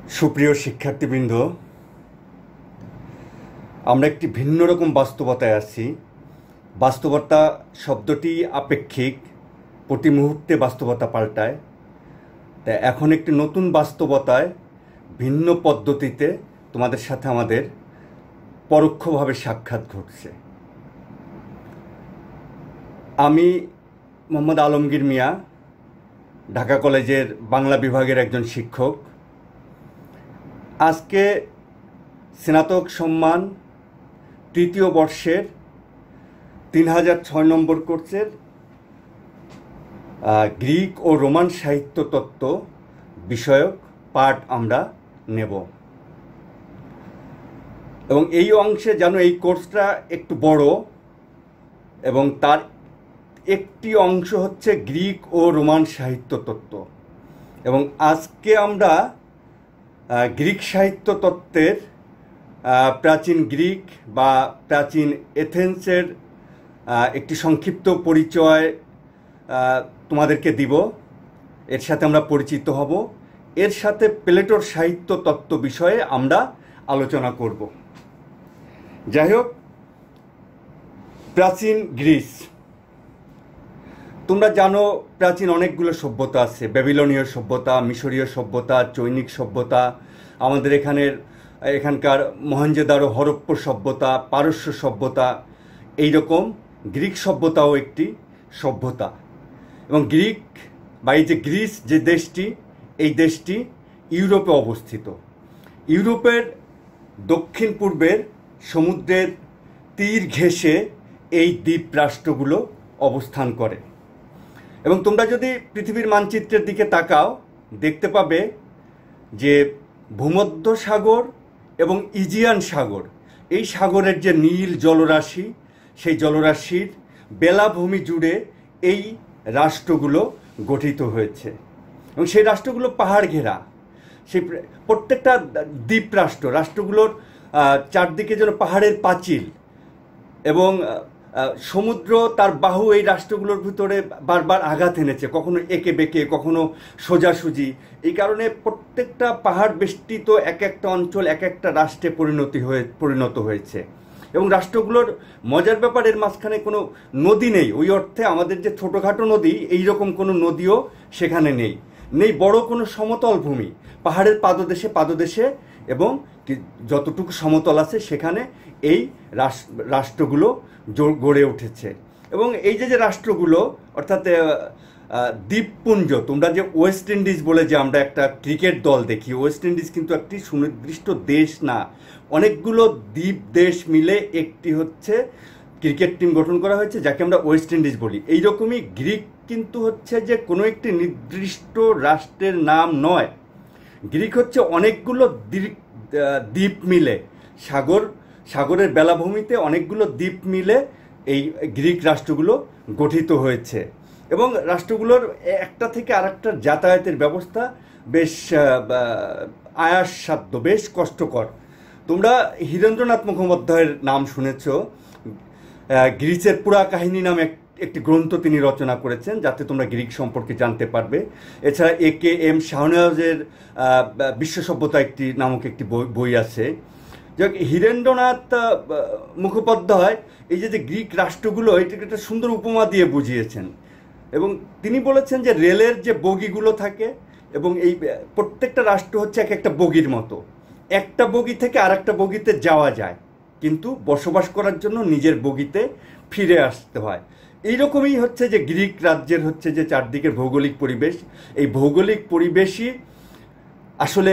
সুপ্রিয় শিক্ষার্থীবৃন্দ, আমরা একটি ভিন্ন রকম বাস্তবতায় আছি। বাস্তবতা শব্দটি আপেক্ষিক, প্রতি মুহূর্তে বাস্তবতা পাল্টায়। তাই এখন একটি নতুন বাস্তবতায় ভিন্ন পদ্ধতিতে তোমাদের সাথে আমাদের পরোক্ষভাবে সাক্ষাৎ ঘটছে। আমি মোহাম্মদ আলমগীর মিয়া, ঢাকা কলেজের বাংলা বিভাগের একজন শিক্ষক। আজকে স্নাতক সম্মান তৃতীয় বর্ষের 3006 নম্বর কোর্সের গ্রিক ও রোমান সাহিত্য তত্ত্ব বিষয়ক পাঠ আমরা নেব। এবং এই অংশে যেন এই কোর্সটা একটু বড়, এবং তার একটি অংশ হচ্ছে গ্রিক ও রোমান সাহিত্য তত্ত্ব। এবং আজকে আমরা গ্রিক সাহিত্য তত্ত্বের প্রাচীন গ্রিক বা প্রাচীন এথেন্সের একটি সংক্ষিপ্ত পরিচয় তোমাদেরকে দিব। এর সাথে আমরা পরিচিত হব। এর সাথে প্লেটোর সাহিত্য তত্ত্ব বিষয়ে আমরা আলোচনা করব। যাই হোক, প্রাচীন গ্রিস, তোমরা জানো প্রাচীন অনেকগুলো সভ্যতা আছে। ব্যাবিলনীয় সভ্যতা, মিশরীয় সভ্যতা, চৈনিক সভ্যতা, আমাদের এখানকার মহেঞ্জোদারো হরপ্পা সভ্যতা, পারস্য সভ্যতা, এইরকম গ্রিক সভ্যতাও একটি সভ্যতা। এবং গ্রিক বা এই যে গ্রিস যে দেশটি, এই দেশটি ইউরোপে অবস্থিত। ইউরোপের দক্ষিণ পূর্বের সমুদ্রের তীর ঘেঁষে এই দ্বীপ রাষ্ট্রগুলো অবস্থান করে। এবং তোমরা যদি পৃথিবীর মানচিত্রের দিকে তাকাও, দেখতে পাবে যে ভূমধ্য সাগর এবং ইজিয়ান সাগর, এই সাগরের যে নীল জলরাশি, সেই জলরাশির বেলাভূমি জুড়ে এই রাষ্ট্রগুলো গঠিত হয়েছে। এবং সেই রাষ্ট্রগুলো পাহাড় ঘেরা। সেই প্রত্যেকটা দ্বীপ রাষ্ট্রগুলোর চারদিকে যেন পাহাড়ের পাঁচিল, এবং সমুদ্র তার বাহু এই রাষ্ট্রগুলোর ভিতরে বারবার আঘাত এনেছে, কখনো এঁকে বেঁকে, কখনো সোজাসুজি। এই কারণে প্রত্যেকটা পাহাড় বেষ্টিত এক একটা অঞ্চল এক একটা রাষ্ট্রে পরিণত হয়েছে। এবং রাষ্ট্রগুলোর মজার ব্যাপার, এর মাঝখানে কোনো নদী নেই। ওই অর্থে আমাদের যে ছোটোখাটো নদী, এইরকম কোনো নদীও সেখানে নেই। বড় কোনো সমতল ভূমি, পাহাড়ের পাদদেশে এবং যতটুকু সমতল আছে সেখানে এই রাষ্ট্রগুলো গড়ে উঠেছে। এবং এই যে রাষ্ট্রগুলো, অর্থাৎ দ্বীপপুঞ্জ, তোমরা যে ওয়েস্ট ইন্ডিজ বলে যে আমরা একটা ক্রিকেট দল দেখি, ওয়েস্ট ইন্ডিজ কিন্তু একটি সুনির্দিষ্ট দেশ না, অনেকগুলো দ্বীপ দেশ মিলে একটি হচ্ছে ক্রিকেট টিম গঠন করা হয়েছে, যাকে আমরা ওয়েস্ট ইন্ডিজ বলি। এইরকমই গ্রিক কিন্তু হচ্ছে যে কোনো একটি নির্দিষ্ট রাষ্ট্রের নাম নয়। গ্রিক হচ্ছে অনেকগুলো দ্বীপ মিলে, সাগরের বেলাভূমিতে অনেকগুলো দ্বীপ মিলে এই গ্রিক রাষ্ট্রগুলো গঠিত হয়েছে। এবং রাষ্ট্রগুলোর একটা থেকে আরেকটার যাতায়াতের ব্যবস্থা বেশ আয়াসসাধ্য, বেশ কষ্টকর। তোমরা হীরেন্দ্রনাথ মুখোপাধ্যায়ের নাম শুনেছ। গ্রিসের পুরা কাহিনী নামে একটি গ্রন্থ তিনি রচনা করেছেন, যাতে তোমরা গ্রিক সম্পর্কে জানতে পারবে। এছাড়া A.K.M. শাহনেওয়াজের বিশ্ব সভ্যতা নামক একটি বই আছে। যাক, হীরেন্দ্রনাথ মুখোপাধ্যায় এই যে গ্রিক রাষ্ট্রগুলো, এটাকে একটা সুন্দর উপমা দিয়ে বুঝিয়েছেন। এবং তিনি বলেছেন যে রেলের যে বগিগুলো থাকে, এবং এই প্রত্যেকটা রাষ্ট্র হচ্ছে এক একটা বগির মতো। একটা বগি থেকে আর একটা বগিতে যাওয়া যায়, কিন্তু বসবাস করার জন্য নিজের বগিতে ফিরে আসতে হয়। এইরকমই হচ্ছে যে গ্রিক রাজ্যের হচ্ছে যে চারদিকের ভৌগোলিক পরিবেশ। এই ভৌগোলিক পরিবেশই আসলে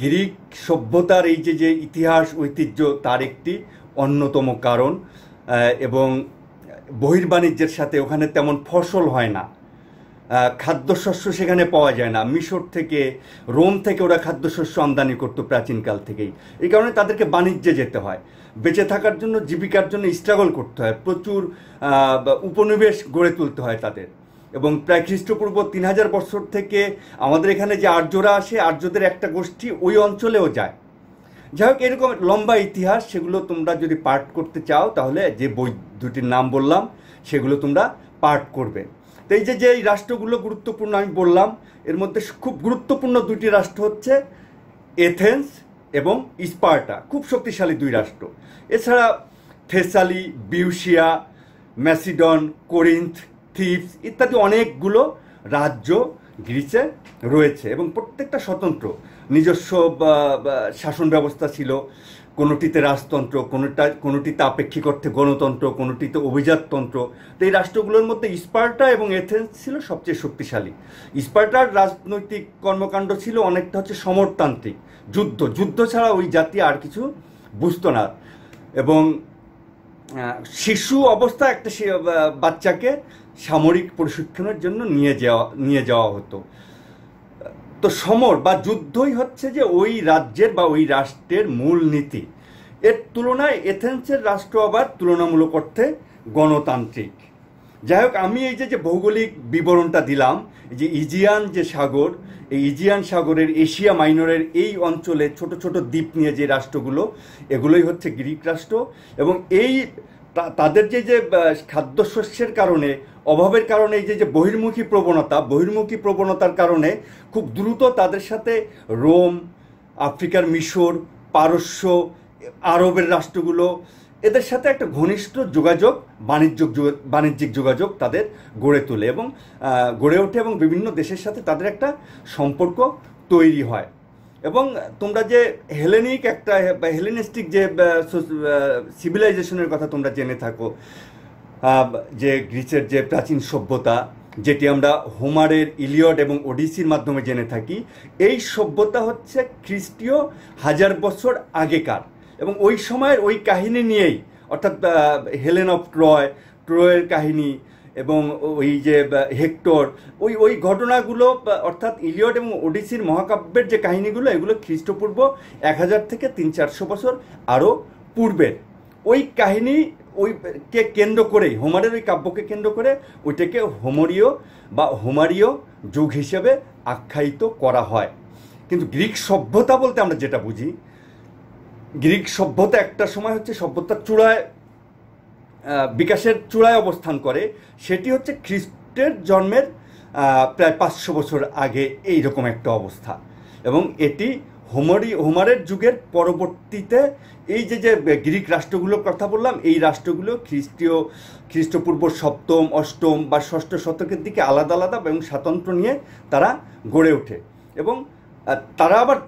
গ্রিক সভ্যতার এই যে ইতিহাস ঐতিহ্য, তার একটি অন্যতম কারণ। এবং বহির্বাণিজ্যের সাথে ওখানে তেমন ফসল হয় না, খাদ্যশস্য সেখানে পাওয়া যায় না। মিশর থেকে, রোম থেকে ওরা খাদ্যশস্য আমদানি করতো প্রাচীনকাল থেকেই। এই কারণে তাদেরকে বাণিজ্যে যেতে হয়, বেঁচে থাকার জন্য, জীবিকার জন্য স্ট্রাগল করতে হয়, প্রচুর উপনিবেশ গড়ে তুলতে হয় তাদের। এবং প্রায় খ্রিস্টপূর্ব 3000 বছর থেকে আমাদের এখানে যে আর্যরা আসে, আর্যদের একটা গোষ্ঠী ওই অঞ্চলেও যায়। যাই হোক, এরকম লম্বা ইতিহাস, সেগুলো তোমরা যদি পাঠ করতে চাও তাহলে যে বই দুটির নাম বললাম সেগুলো তোমরা পাঠ করবে। তো এই যে এই রাষ্ট্রগুলো গুরুত্বপূর্ণ আমি বললাম, এর মধ্যে খুব গুরুত্বপূর্ণ দুটি রাষ্ট্র হচ্ছে এথেন্স এবং স্পার্টা খুব শক্তিশালী দুই রাষ্ট্র। এছাড়া থেসালি, বিউশিয়া, ম্যাসিডন, কোরিন্থ, থিবস ইত্যাদি অনেকগুলো রাজ্য গ্রিসে রয়েছে এবং প্রত্যেকটা স্বতন্ত্র নিজস্ব শাসন ব্যবস্থা ছিল। কোনোটিতে রাজতন্ত্র, কোনোটিতে আপেক্ষিক অর্থে গণতন্ত্র, কোনোটিতে অভিজাততন্ত্র। তো এই রাষ্ট্রগুলোর মধ্যে স্পার্টা এবং এথেন্স ছিল সবচেয়ে শক্তিশালী। স্পার্টার রাজনৈতিক কর্মকাণ্ড ছিল অনেকটা হচ্ছে সমরতান্ত্রিক, যুদ্ধ ছাড়া ওই জাতি আর কিছু বুঝতো না। এবং শিশু অবস্থা একটা বাচ্চাকে সামরিক প্রশিক্ষণের জন্য নিয়ে যাওয়া হতো। তো সমর বা যুদ্ধই হচ্ছে যে ওই রাজ্যের বা ওই রাষ্ট্রের মূল নীতি। এর তুলনায় এথেন্সের রাষ্ট্র আবার তুলনামূলক অর্থে গণতান্ত্রিক। যাই হোক, আমি এই যে ভৌগোলিক বিবরণটা দিলাম, যে ইজিয়ান যে সাগর, এই ইজিয়ান সাগরের এশিয়া মাইনরের এই অঞ্চলে ছোট ছোট দ্বীপ নিয়ে যে রাষ্ট্রগুলো, এগুলোই হচ্ছে গ্রিক রাষ্ট্র। এবং এই তাদের যে খাদ্যশস্যের কারণে, অভাবের কারণে এই যে বহির্মুখী প্রবণতার কারণে খুব দ্রুত তাদের সাথে রোম, আফ্রিকার মিশর, পারস্য, আরবের রাষ্ট্রগুলো, এদের সাথে একটা ঘনিষ্ঠ যোগাযোগ, বাণিজ্যিক যোগাযোগ তাদের গড়ে ওঠে এবং বিভিন্ন দেশের সাথে তাদের একটা সম্পর্ক তৈরি হয়। এবং তোমরা যে হেলেনিস্টিক যে সিভিলাইজেশনের কথা তোমরা জেনে থাকো, যে গ্রিসের যে প্রাচীন সভ্যতা, যেটি আমরা হোমারের ইলিয়ড এবং ওডিসির মাধ্যমে জেনে থাকি, এই সভ্যতা হচ্ছে খ্রিস্টীয় 1000 বছর আগেকার। এবং ওই সময়ের ওই কাহিনী নিয়েই, অর্থাৎ হেলেন অফ ট্রয়ের কাহিনী এবং ওই যে হেক্টর, ওই ঘটনাগুলো, অর্থাৎ ইলিয়ড এবং ওডিসির মহাকাব্যের যে কাহিনীগুলো, এগুলো খ্রিস্টপূর্ব 1000 থেকে 300-400 বছর আরও পূর্বের। ওই কাহিনী ওইকে কেন্দ্র করেই, হোমারের ওই কাব্যকে কেন্দ্র করে ওইটাকে হোমারীয় যুগ হিসেবে আখ্যায়িত করা হয়। কিন্তু গ্রিক সভ্যতা বলতে আমরা যেটা বুঝি, গ্রিক সভ্যতা একটা সময় হচ্ছে সভ্যতার চূড়ায়, বিকাশের চূড়ায় অবস্থান করে। সেটি হচ্ছে খ্রিস্টের জন্মের প্রায় 500 বছর আগে এইরকম একটা অবস্থা। এবং এটি হোমারের যুগের পরবর্তীতে এই যে গ্রিক রাষ্ট্রগুলোর কথা বললাম, এই রাষ্ট্রগুলো খ্রিস্টপূর্ব 7ম, 8ম বা 6ষ্ঠ শতকের দিকে আলাদা এবং স্বাতন্ত্র্য নিয়ে তারা গড়ে ওঠে। এবং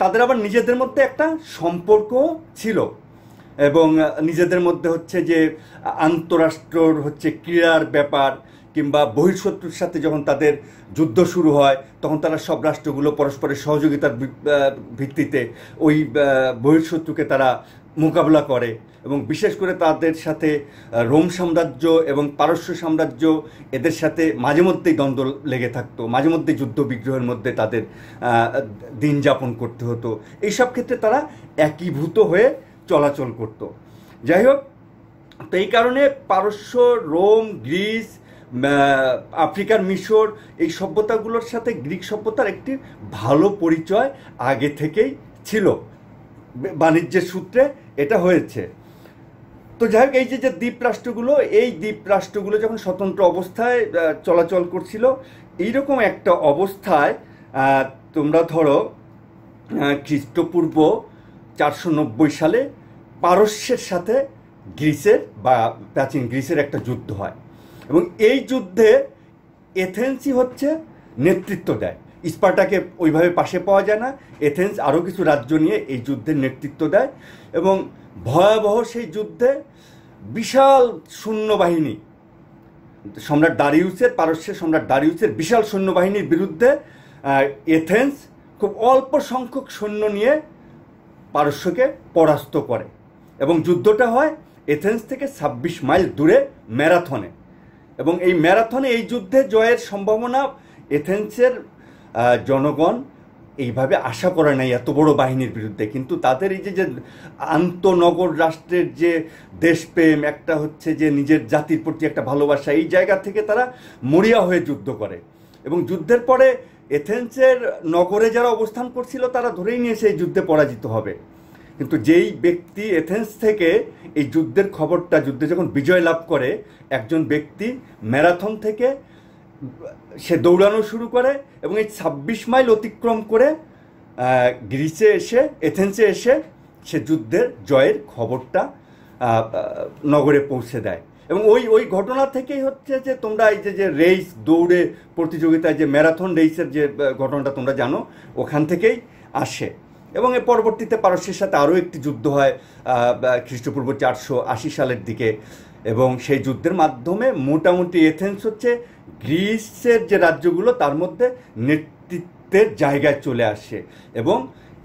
তাদের আবার নিজেদের মধ্যে একটা সম্পর্ক ছিল এবং নিজেদের মধ্যে হচ্ছে যে আন্তঃরাষ্ট্রর হচ্ছে ক্রীড়ার ব্যাপার, কিংবা বহিঃশত্রুর সাথে যখন তাদের যুদ্ধ শুরু হয়, তখন তারা সব রাষ্ট্রগুলো পরস্পরের সহযোগিতার ভিত্তিতে ওই বহিঃশত্রুকে তারা মোকাবিলা করে। এবং বিশেষ করে তাদের সাথে রোম সাম্রাজ্য এবং পারস্য সাম্রাজ্য, এদের সাথে মাঝে মধ্যেই দ্বন্দ্ব লেগে থাকতো, মাঝে মধ্যেই যুদ্ধ বিগ্রহের মধ্যে তাদের দিন যাপন করতে হতো। এইসব ক্ষেত্রে তারা একীভূত হয়ে চলাচল করত। যাই হোক, তো এই কারণে পারস্য, রোম, গ্রিস, আফ্রিকার মিশর, এই সভ্যতাগুলোর সাথে গ্রিক সভ্যতার একটি ভালো পরিচয় আগে থেকেই ছিল, বাণিজ্যের সূত্রে এটা হয়েছে। তো যাই হোক, এই যে দ্বীপ রাষ্ট্রগুলো যখন স্বতন্ত্র অবস্থায় চলাচল করছিল, এইরকম একটা অবস্থায় তোমরা ধরো খ্রিস্টপূর্ব 490 সালে পারস্যের সাথে প্রাচীন গ্রিসের একটা যুদ্ধ হয়। এবং এই যুদ্ধে এথেন্সই হচ্ছে নেতৃত্ব দেয়। স্পার্টাকে ওইভাবে পাশে পাওয়া যায় না। এথেন্স আরও কিছু রাজ্য নিয়ে এই যুদ্ধের নেতৃত্ব দেয় এবং ভয়াবহ সেই যুদ্ধে বিশাল সৈন্যবাহিনী, পারস্যের সম্রাট দারিউসের বিশাল সৈন্যবাহিনীর বিরুদ্ধে এথেন্স খুব অল্প সংখ্যক সৈন্য নিয়ে পারস্যকে পরাস্ত করে। এবং যুদ্ধটা হয় এথেন্স থেকে 26 মাইল দূরে ম্যারাথনে। এবং এই যুদ্ধে জয়ের সম্ভাবনা এথেন্সের জনগণ এইভাবে আশা করে নাই এত বড় বাহিনীর বিরুদ্ধে। কিন্তু তাদের এই যে আন্তনগর রাষ্ট্রের যে দেশপ্রেম, একটা হচ্ছে যে নিজের জাতির প্রতি একটা ভালোবাসা, এই জায়গা থেকে তারা মরিয়া হয়ে যুদ্ধ করে। এবং যুদ্ধের পরে এথেন্সের নগরে যারা অবস্থান করছিল তারা ধরেই নিয়েছে এই যুদ্ধে পরাজিত হবে। কিন্তু যেই ব্যক্তি এথেন্স থেকে এই যুদ্ধে যখন বিজয় লাভ করে, একজন ব্যক্তি ম্যারাথন থেকে সে দৌড়ানো শুরু করে এবং এই 26 মাইল অতিক্রম করে গ্রিসে এসে এথেন্সে এসে সে যুদ্ধের জয়ের খবরটা নগরে পৌঁছে দেয়। এবং ওই ঘটনা থেকেই হচ্ছে যে তোমরা এই যে রেস দৌড়ে প্রতিযোগিতায় যে ম্যারাথন রেসের যে ঘটনাটা তোমরা জানো, ওখান থেকেই আসে। এবং এর পরবর্তীতে পারস্যের সাথে আরও একটি যুদ্ধ হয় খ্রিস্টপূর্ব 480 সালের দিকে, এবং সেই যুদ্ধের মাধ্যমে মোটামুটি এথেন্স হচ্ছে গ্রিসের যে রাজ্যগুলো তার মধ্যে নেতৃত্বের জায়গায় চলে আসে। এবং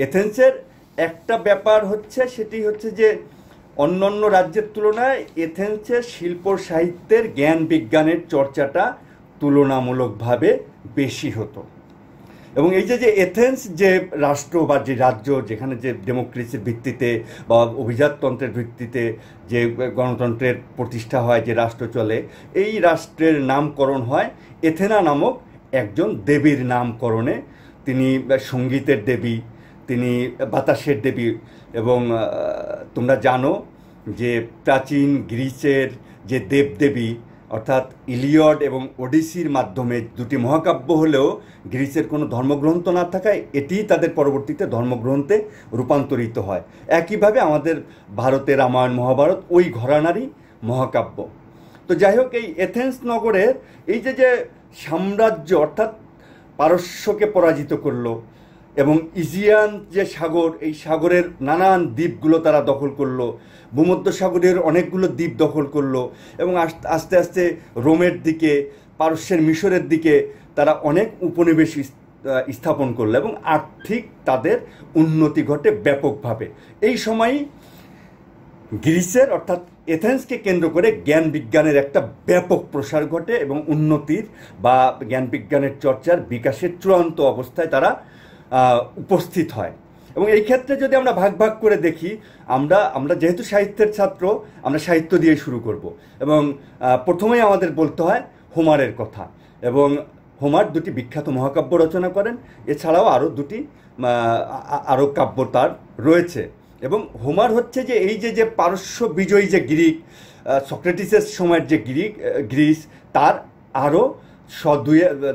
এথেন্সের একটা ব্যাপার হচ্ছে, সেটি হচ্ছে যে অন্যান্য রাজ্যের তুলনায় এথেন্সের শিল্প সাহিত্যের জ্ঞান বিজ্ঞানের চর্চাটা তুলনামূলকভাবে বেশি হতো। এবং এই যে এথেন্স যে রাষ্ট্র বা যে রাজ্য, যেখানে যে ডেমোক্রেসির ভিত্তিতে বা অভিজাততন্ত্রের ভিত্তিতে যে গণতন্ত্রের প্রতিষ্ঠা হয়, যে রাষ্ট্র চলে, এই রাষ্ট্রের নামকরণ হয় এথেনা নামক একজন দেবীর নামকরণে। তিনি সঙ্গীতের দেবী, তিনি বাতাসের দেবী। এবং তোমরা জানো যে প্রাচীন গ্রিসের যে দেবদেবী, অর্থাৎ ইলিয়ড এবং ওডিসির মাধ্যমে দুটি মহাকাব্য হলেও গ্রিসের কোনো ধর্মগ্রন্থ না থাকায় এটিই তাদের পরবর্তীতে ধর্মগ্রন্থে রূপান্তরিত হয়। একইভাবে আমাদের ভারতের রামায়ণ মহাভারত ওই ঘরানারই মহাকাব্য। তো যাই হোক, এই এথেন্স নগরের এই যে সাম্রাজ্য, অর্থাৎ পারস্যকে পরাজিত করলো এবং ইজিয়ান যে সাগর, এই সাগরের নানান দ্বীপগুলো তারা দখল করলো, ভূমধ্যসাগরের অনেকগুলো দ্বীপ দখল করলো, এবং আস্তে আস্তে রোমের দিকে, পারস্যের মিশরের দিকে তারা অনেক উপনিবেশ স্থাপন করলো এবং আর্থিক তাদের উন্নতি ঘটে ব্যাপকভাবে। এই সময়ই গ্রিসের অর্থাৎ এথেন্সকে কেন্দ্র করে জ্ঞান বিজ্ঞানের একটা ব্যাপক প্রসার ঘটে এবং উন্নতির বা জ্ঞান বিজ্ঞানের চর্চার বিকাশের চূড়ান্ত অবস্থায় তারা উপস্থিত হয়। এবং এই ক্ষেত্রে যদি আমরা ভাগ ভাগ করে দেখি, আমরা যেহেতু সাহিত্যের ছাত্র, আমরা সাহিত্য দিয়ে শুরু করব। এবং প্রথমেই আমাদের বলতে হয় হোমারের কথা। এবং হোমার দুটি বিখ্যাত মহাকাব্য রচনা করেন, এছাড়াও আরও দুটি আরও কাব্য তার রয়েছে। এবং হোমার হচ্ছে যে এই যে পারস্য বিজয়ী যে গ্রিক, সক্রেটিসের সময়ের যে গ্রিস, তার আরও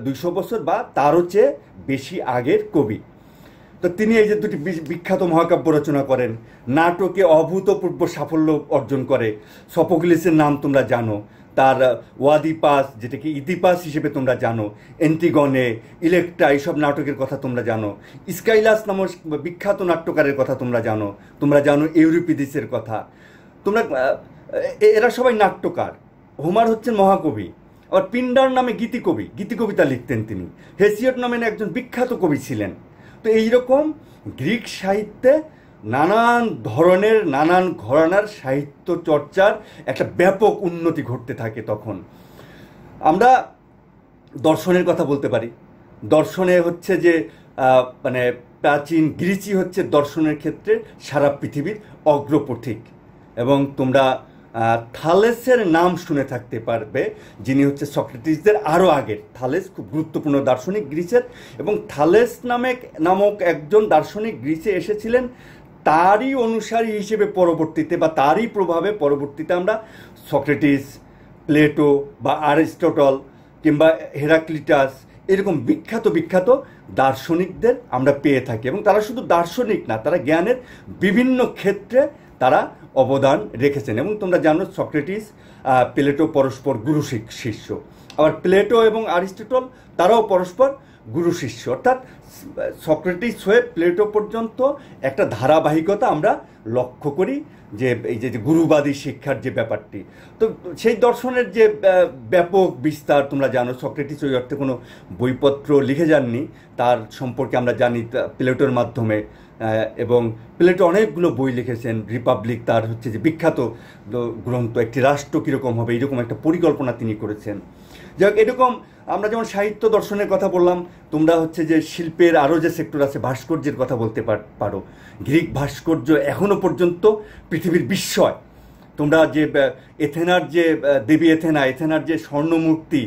200 বছর বা তারও চেয়ে বেশি আগের কবি। তো তিনি এই যে দুটি বিখ্যাত মহাকাব্য রচনা করেন। নাটকে অভূতপূর্ব সাফল্য অর্জন করে। সফোক্লিসের নাম তোমরা জানো, তার ওয়াদিপাস, যেটাকে ইদিপাস হিসেবে তোমরা জানো, এন্টিগনে, ইলেকট্রা, এইসব নাটকের কথা তোমরা জানো। স্কাইলাস নামক বিখ্যাত নাট্যকারের কথা তোমরা জানো ইউরিপিডিসের কথা। এরা সবাই নাট্যকার। হোমার হচ্ছেন মহাকবি। আবার পিন্ডার নামে গীতিকবিতা লিখতেন তিনি। হেসিয়ড নামে একজন বিখ্যাত কবি ছিলেন। তো এইরকম গ্রিক সাহিত্যে নানান ধরনের নানান ঘরানার সাহিত্য চর্চার একটা ব্যাপক উন্নতি ঘটতে থাকে। তখন আমরা দর্শনের কথা বলতে পারি। দর্শনে হচ্ছে যে মানে প্রাচীন গ্রিসই হচ্ছে দর্শনের ক্ষেত্রে সারা পৃথিবীর অগ্রপথিক। এবং তোমরা থালেসের নাম শুনে থাকতে পারবে, যিনি হচ্ছে সক্রেটিসদের আরও আগের। থালেস খুব গুরুত্বপূর্ণ দার্শনিক গ্রিসের, এবং থালেস নামক একজন দার্শনিক গ্রিসে এসেছিলেন। তারই অনুসারী হিসেবে পরবর্তীতে বা তারই প্রভাবে পরবর্তীতে আমরা সক্রেটিস, প্লেটো বা অ্যারিস্টটল কিংবা হেরাক্লিটাস এরকম বিখ্যাত দার্শনিকদের আমরা পেয়ে থাকি। এবং তারা শুধু দার্শনিক না, তারা জ্ঞানের বিভিন্ন ক্ষেত্রে তারা অবদান রেখেছেন। এবং তোমরা জানো সক্রেটিস, প্লেটো পরস্পর গুরু শিষ্য। আবার প্লেটো এবং অ্যারিস্টটল তারাও পরস্পর গুরু শিষ্য। অর্থাৎ সক্রেটিস হয়ে প্লেটো পর্যন্ত একটা ধারাবাহিকতা আমরা লক্ষ্য করি, যে এই যে গুরুবাদী শিক্ষার যে ব্যাপারটি। তো সেই দর্শনের যে ব্যাপক বিস্তার তোমরা জানো। সক্রেটিস ওই অর্থে কোনো বইপত্র লিখে যাননি, তার সম্পর্কে আমরা জানি প্লেটোর মাধ্যমে। এবং প্লেটো অনেকগুলো বই লিখেছেন। রিপাবলিক তার হচ্ছে যে বিখ্যাত গ্রন্থ। একটি রাষ্ট্র কীরকম হবে এইরকম একটা পরিকল্পনা তিনি করেছেন। যাই হোক, এরকম আমরা যেমন সাহিত্য দর্শনের কথা বললাম, তোমরা হচ্ছে যে শিল্পের আরও যে সেক্টর আছে, ভাস্কর্যের কথা বলতে পারো। গ্রিক ভাস্কর্য এখনও পর্যন্ত পৃথিবীর বিস্ময়। তোমরা যে এথেনার যে দেবী এথেনার যে স্বর্ণমূর্তি,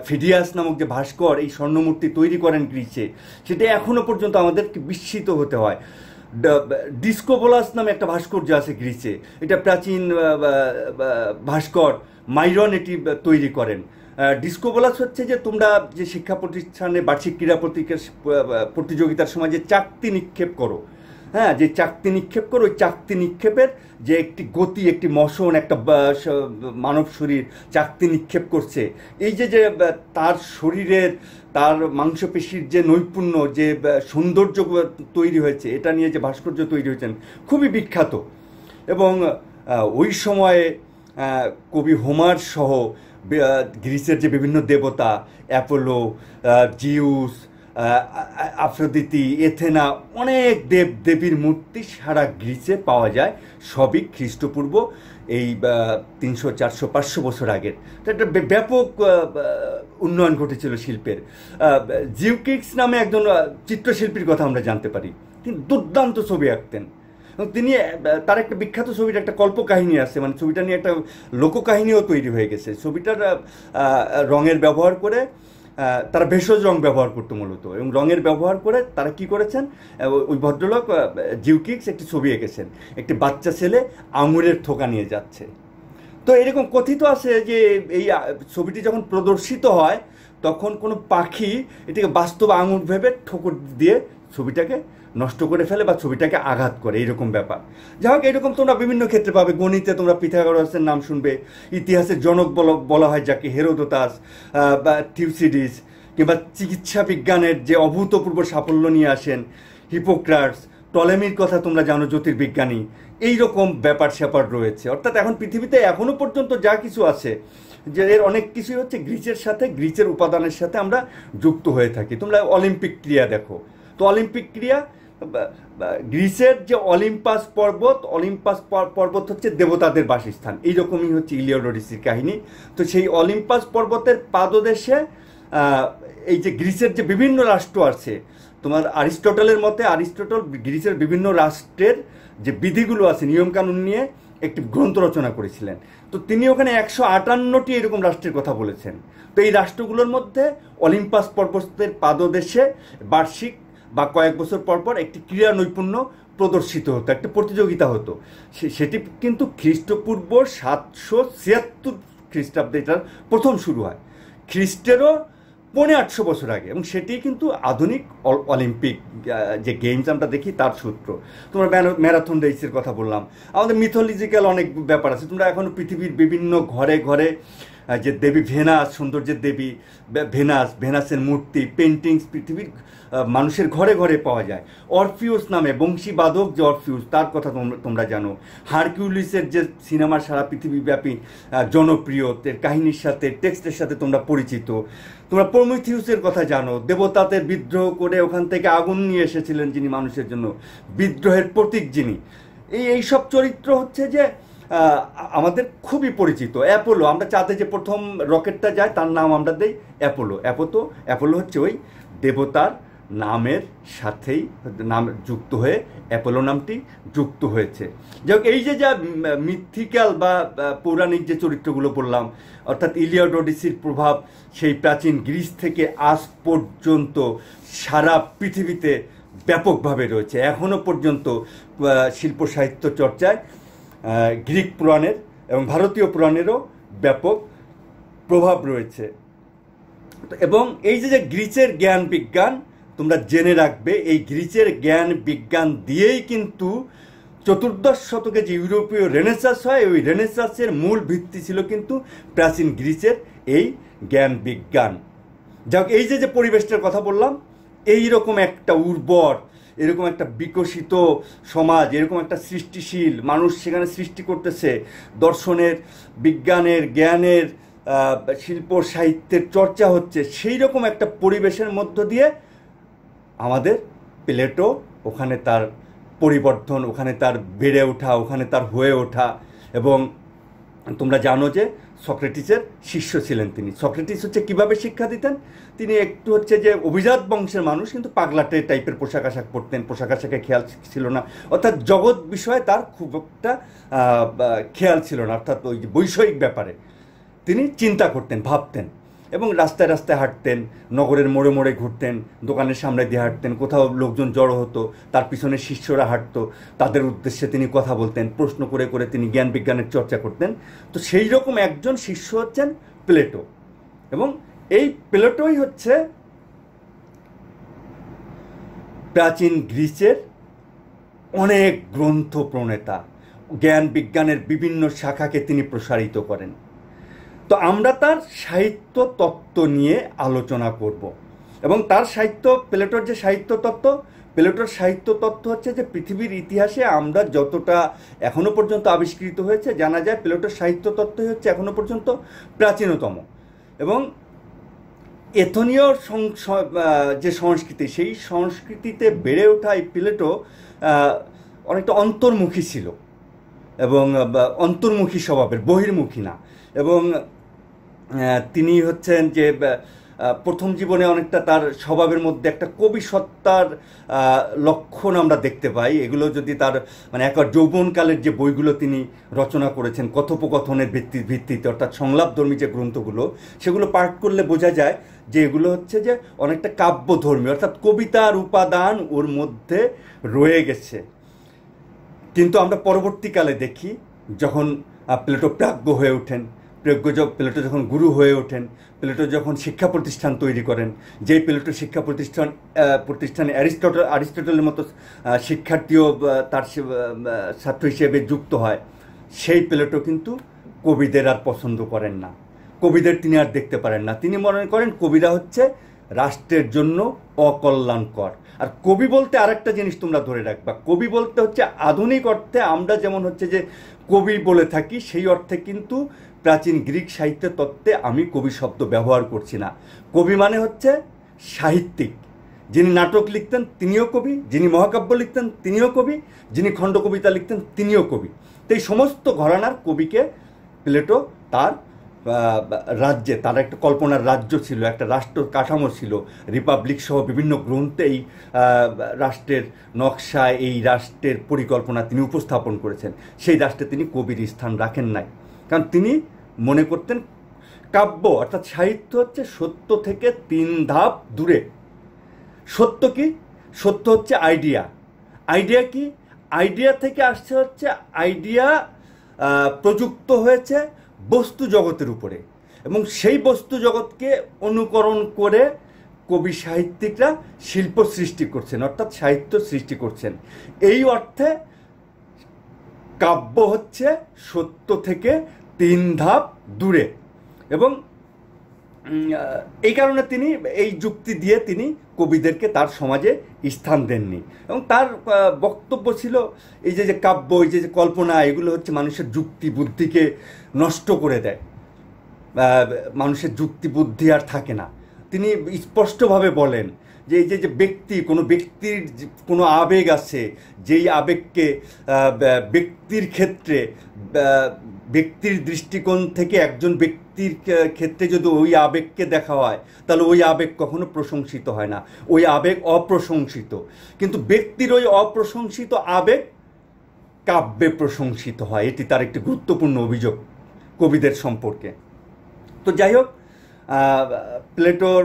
ফিডিয়াস নামক যে ভাস্কর এই স্বর্ণমূর্তি তৈরি করেন গ্রিসে, সেটা এখনও পর্যন্ত আমাদেরকে বিস্মিত হতে হয়। ডিস্কোবোলাস নামে একটা ভাস্কর্য আছে গ্রিসে, এটা প্রাচীন ভাস্কর মাইরন এটি তৈরি করেন। ডিসকোবোলাস হচ্ছে যে তোমরা যে শিক্ষা প্রতিষ্ঠানে বার্ষিক ক্রীড়া প্রতিযোগিতার সময় যে চাকতি নিক্ষেপ করো, হ্যাঁ, যে চাকতি নিক্ষেপ করো, ওই চাকতি নিক্ষেপের যে একটি গতি, একটি মশন, একটা মানব শরীর চাকতি নিক্ষেপ করছে, এই যে যে তার শরীরের, তার মাংসপেশির যে নৈপুণ্য, যে সৌন্দর্য তৈরি হয়েছে, এটা নিয়ে যে ভাস্কর্য তৈরি হয়েছেন, খুবই বিখ্যাত। এবং ওই সময়ে কবি হোমার সহ গ্রিসের যে বিভিন্ন দেবতা, অ্যাপোলো, জিউস, আফ্রোদিতি, এথেনা, অনেক দেব দেবীর মূর্তি সারা গ্রিসে পাওয়া যায়, সবই খ্রিস্টপূর্ব এই 300, 400, 500 বছর আগের। তো একটা ব্যাপক উন্নয়ন ঘটেছিল শিল্পের। জিউকিক্স নামে একজন চিত্রশিল্পীর কথা আমরা জানতে পারি, তিনি দুর্দান্ত ছবি আঁকতেন। তিনি, তার একটা বিখ্যাত ছবির একটা কল্পকাহিনী আছে, মানে ছবিটা নিয়ে একটা লোককাহিনীও তৈরি হয়ে গেছে। ছবিটার রঙের ব্যবহার করে, তারা ভেষজ রং ব্যবহার করতো মূলত, এবং রঙের ব্যবহার করে তারা কি করেছেন, ওই ভদ্রলোক জিউকিক্স একটি ছবি এঁকেছেন, একটি বাচ্চা ছেলে আঙুরের থোকা নিয়ে যাচ্ছে। তো এরকম কথিত আছে যে এই ছবিটি যখন প্রদর্শিত হয় তখন কোনো পাখি এটাকে বাস্তব আঙুর ভেবে ঠোকর দিয়ে ছবিটাকে নষ্ট করে ফেলে বা ছবিটাকে আঘাত করে, এইরকম ব্যাপার। যাই হোক, এরকম তোমরা বিভিন্ন ক্ষেত্রে পাবে। গণিতে তোমরা পিথাগোরাসের নাম শুনবে, ইতিহাসের জনক বলা হয় যাকে, হেরোদোতাস বা থিউসিডিস, কিংবা চিকিৎসা বিজ্ঞানের যে অভূতপূর্ব সাফল্য নিয়ে আসেন হিপোক্রাটস, টলেমির কথা তোমরা জানো, জ্যোতির্বিজ্ঞানী। এইরকম ব্যাপার স্যাপার রয়েছে। অর্থাৎ এখন পৃথিবীতে এখনো পর্যন্ত যা কিছু আছে, যে এর অনেক কিছুই হচ্ছে গ্রিসের সাথে, গ্রিসের উপাদানের সাথে আমরা যুক্ত হয়ে থাকি। তোমরা অলিম্পিক ক্রীড়া দেখো, তো অলিম্পিক ক্রীড়া, গ্রিসের যে অলিম্পাস পর্বত হচ্ছে দেবতাদের বাসস্থান। এইরকমই হচ্ছে ইলিয়াড ওডিসির কাহিনী। তো সেই অলিম্পাস পর্বতের পাদদেশে এই যে গ্রিসের যে বিভিন্ন রাষ্ট্র আছে, তোমার অ্যারিস্টটলের মতে, অ্যারিস্টটল গ্রিসের বিভিন্ন রাষ্ট্রের যে বিধিগুলো আছে, নিয়মকানুন নিয়ে একটি গ্রন্থ রচনা করেছিলেন। তো তিনি ওখানে 158টি এরকম রাষ্ট্রের কথা বলেছেন। তো এই রাষ্ট্রগুলোর মধ্যে অলিম্পাস পর্বতের পাদদেশে বার্ষিক বা কয়েক বছর পর পর একটি ক্রীড়া নৈপুণ্য প্রদর্শিত হতো, একটা প্রতিযোগিতা হতো। সেটি কিন্তু খ্রিস্টপূর্ব 776 খ্রিস্টাব্দে এটার প্রথম শুরু হয়, খ্রিস্টেরও 850 বছর আগে। এবং সেটি কিন্তু আধুনিক অলিম্পিক যে গেমস আমরা দেখি তার সূত্র। তোমরা ম্যারাথন রেসের কথা বললাম, আমাদের মিথোলজিক্যাল অনেক ব্যাপার আছে। তোমরা এখনও পৃথিবীর বিভিন্ন ঘরে ঘরে যে দেবী ভেনাস, সৌন্দর্যের দেবী ভেনাসের মূর্তি, পেন্টিংস পৃথিবীর মানুষের ঘরে ঘরে পাওয়া যায়। অরফিউস নামে বংশীবাদক যে অরফিউস, তার কথা তোমরা জানো। হারকিউলিসের যে সিনেমা সারা পৃথিবীব্যাপী জনপ্রিয়, কাহিনীর সাথে, টেক্সটের সাথে তোমরা পরিচিত। তোমরা প্রমিথিউসের কথা জানো, দেবতাদের বিদ্রোহ করে ওখান থেকে আগুন নিয়ে এসেছিলেন যিনি, মানুষের জন্য বিদ্রোহের প্রতীক যিনি। এইসব চরিত্র হচ্ছে যে আমাদের খুবই পরিচিত। অ্যাপোলো, আমরা চাঁদে যে প্রথম রকেটটা যায় তার নাম আমরা দেই অ্যাপোলো। অ্যাপোলো হচ্ছে ওই দেবতার নামের সাথেই নাম যুক্ত হয়ে অ্যাপোলো নামটি যুক্ত হয়েছে। যাই হোক, এই যে যা মিথিক্যাল বা পৌরাণিক যে চরিত্রগুলো বললাম, অর্থাৎ ইলিয়াড ওডিসির প্রভাব সেই প্রাচীন গ্রিস থেকে আজ পর্যন্ত সারা পৃথিবীতে ব্যাপকভাবে রয়েছে। এখনও পর্যন্ত শিল্প সাহিত্য চর্চায় গ্রিক পুরাণের এবং ভারতীয় পুরাণেরও ব্যাপক প্রভাব রয়েছে। এবং এই যে গ্রিসের জ্ঞান বিজ্ঞান, তোমরা জেনে রাখবে, এই গ্রিসের জ্ঞান বিজ্ঞান দিয়েই কিন্তু 14 শতকে যে ইউরোপীয় রেনেসাঁস হয়, ওই রেনেসাঁসের মূল ভিত্তি ছিল কিন্তু প্রাচীন গ্রিসের এই জ্ঞান বিজ্ঞান। যাই হোক, এই যে পরিবেশটার কথা বললাম, এইরকম একটা উর্বর, এরকম একটা বিকশিত সমাজ, এরকম একটা সৃষ্টিশীল মানুষ সেখানে সৃষ্টি করতেছে, দর্শনের, বিজ্ঞানের, জ্ঞানের, শিল্প সাহিত্যের চর্চা হচ্ছে, সেই রকম একটা পরিবেশের মধ্য দিয়ে আমাদের প্লেটো, ওখানে তার পরিবর্তন, ওখানে তার বেড়ে ওঠা, ওখানে তার হয়ে ওঠা। এবং তোমরা জানো যে সক্রেটিসের শিষ্য ছিলেন তিনি। সক্রেটিস হচ্ছে কীভাবে শিক্ষা দিতেন, তিনি একটু হচ্ছে যে অভিজাত বংশের মানুষ, কিন্তু পাগলাটে টাইপের পোশাক আশাক পরতেন, পোশাক আশাকে খেয়াল ছিল না, অর্থাৎ জগৎ বিষয়ে তার খুব একটা খেয়াল ছিল না, অর্থাৎ ওই বৈষয়িক ব্যাপারে তিনি চিন্তা করতেন, ভাবতেন। এবং রাস্তায় রাস্তায় হাঁটতেন, নগরের মোড়ে মোড়ে ঘুরতেন, দোকানের সামনে দিয়ে হাঁটতেন, কোথাও লোকজন জড়ো হতো, তার পিছনে শিষ্যরা হাঁটতো, তাদের উদ্দেশ্যে তিনি কথা বলতেন, প্রশ্ন করে করে তিনি জ্ঞান বিজ্ঞানের চর্চা করতেন। তো সেই রকম একজন শিষ্য হচ্ছেন প্লেটো। এবং এই প্লেটোই হচ্ছে প্রাচীন গ্রিসের অনেক গ্রন্থ প্রণেতা, জ্ঞান বিজ্ঞানের বিভিন্ন শাখাকে তিনি প্রসারিত করেন। তো আমরা তার সাহিত্য তত্ত্ব নিয়ে আলোচনা করব এবং তার সাহিত্য, প্লেটোর যে সাহিত্য তত্ত্ব, প্লেটোর সাহিত্য তত্ত্ব হচ্ছে যে পৃথিবীর ইতিহাসে আমরা যতটা এখনো পর্যন্ত আবিষ্কৃত হয়েছে জানা যায়, প্লেটোর সাহিত্য তত্ত্বই হচ্ছে এখনো পর্যন্ত প্রাচীনতম। এবং এথনীয় যে সংস্কৃতি, সেই সংস্কৃতিতে বেড়ে ওঠা এই প্লেটো অনেকটা অন্তর্মুখী ছিল এবং অন্তর্মুখী স্বভাবের, বহির্মুখী না। এবং তিনি হচ্ছেন যে প্রথম জীবনে অনেকটা তার স্বভাবের মধ্যে একটা কবি সত্তার লক্ষণ আমরা দেখতে পাই। এগুলো যদি তার মানে একবার যৌবনকালের যে বইগুলো তিনি রচনা করেছেন কথোপকথনের ভিত্তিতে, অর্থাৎ সংলাপধর্মী যে গ্রন্থগুলো, সেগুলো পাঠ করলে বোঝা যায় যে এগুলো হচ্ছে যে অনেকটা কাব্যধর্মী, অর্থাৎ কবিতার উপাদান ওর মধ্যে রয়ে গেছে। কিন্তু আমরা পরবর্তীকালে দেখি যখন প্লেটো প্রাজ্ঞ হয়ে ওঠেন, প্লেটো যখন গুরু হয়ে ওঠেন, প্লেটো যখন শিক্ষা প্রতিষ্ঠান তৈরি করেন, যেই প্লেটো শিক্ষা প্রতিষ্ঠানে অ্যারিস্টটলের মতো শিক্ষার্থীও তার ছাত্র হিসেবে যুক্ত হয়, সেই প্লেটো কিন্তু কবিদের আর পছন্দ করেন না, কবিদের তিনি আর দেখতে পারেন না। তিনি মনে করেন কবিরা হচ্ছে রাষ্ট্রের জন্য অকল্যাণকর। আর কবি বলতে আরেকটা জিনিস তোমরা ধরে রাখবা, কবি বলতে হচ্ছে আধুনিক অর্থে আমরা যেমন হচ্ছে যে কবি বলে থাকি, সেই অর্থে কিন্তু প্রাচীন গ্রিক সাহিত্যের তত্ত্বে আমি কবি শব্দ ব্যবহার করছি না। কবি মানে হচ্ছে সাহিত্যিক, যিনি নাটক লিখতেন তিনিও কবি, যিনি মহাকাব্য লিখতেন তিনিও কবি, যিনি খণ্ডকবিতা লিখতেন তিনিও কবি। তো এই সমস্ত ঘরানার কবিকে প্লেটো তার রাজ্যে, তার একটা কল্পনার রাজ্য ছিল, একটা রাষ্ট্র কাঠামো ছিল, রিপাবলিক সহ বিভিন্ন গ্রন্থে এই রাষ্ট্রের নকশা, এই রাষ্ট্রের পরিকল্পনা তিনি উপস্থাপন করেছেন। সেই রাষ্ট্রে তিনি কবির স্থান রাখেন নাই, কারণ তিনি মনে করতেন কাব্য অর্থাৎ সাহিত্য হচ্ছে সত্য থেকে 3 ধাপ দূরে। সত্য কি? সত্য হচ্ছে আইডিয়া। আইডিয়া কি? আইডিয়া থেকে আসছে হচ্ছে আইডিয়া প্রযুক্ত হয়েছে বস্তু জগতের উপরে, এবং সেই বস্তু জগৎকে অনুকরণ করে কবি সাহিত্যিকরা শিল্প সৃষ্টি করছেন, অর্থাৎ সাহিত্য সৃষ্টি করছেন। এই অর্থে কাব্য হচ্ছে সত্য থেকে 3 ধাপ দূরে। এবং এই কারণে তিনি এই যুক্তি দিয়ে তিনি কবিদেরকে তার সমাজে স্থান দেননি। এবং তার বক্তব্য ছিল এই যে কাব্য, এই যে কল্পনা, এগুলো হচ্ছে মানুষের যুক্তি বুদ্ধিকে নষ্ট করে দেয়, মানুষের যুক্তি বুদ্ধি আর থাকে না। তিনি স্পষ্টভাবে বলেন যে এই যে ব্যক্তি, কোনো ব্যক্তির কোনো আবেগ আছে, যেই আবেগকে ব্যক্তির ক্ষেত্রে, ব্যক্তির দৃষ্টিকোণ থেকে একজন ব্যক্তির ক্ষেত্রে যদি ওই আবেগকে দেখা হয়, তাহলে ওই আবেগ কখনো প্রশংসিত হয় না, ওই আবেগ অপ্রশংসিত। কিন্তু ব্যক্তির ওই অপ্রশংসিত আবেগ কাব্যে প্রশংসিত হয়। এটি তার একটি গুরুত্বপূর্ণ অভিযোগ কবিদের সম্পর্কে। তো যাই হোক, প্লেটোর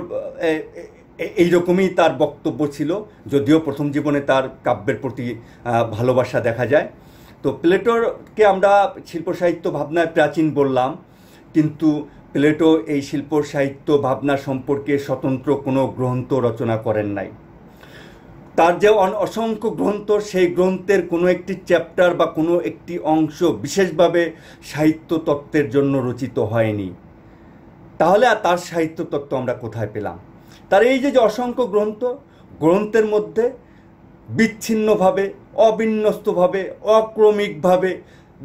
এইরকমই তার বক্তব্য ছিল, যদিও প্রথম জীবনে তার কাব্যের প্রতি ভালোবাসা দেখা যায়। তো প্লেটোরকে আমরা শিল্প সাহিত্য ভাবনায় প্রাচীন বললাম, কিন্তু প্লেটো এই শিল্প সাহিত্য ভাবনা সম্পর্কে স্বতন্ত্র কোনো গ্রন্থ রচনা করেন নাই। তার যে অসংখ্য গ্রন্থ, সেই গ্রন্থের কোনো একটি চ্যাপ্টার বা কোনো একটি অংশ বিশেষভাবে সাহিত্য তত্ত্বের জন্য রচিত হয়নি। তাহলে তার সাহিত্য তত্ত্ব আমরা কোথায় পেলাম? তার এই যে অসংখ্য গ্রন্থের মধ্যে বিচ্ছিন্নভাবে, অবিন্যস্তভাবে, অক্রমিকভাবে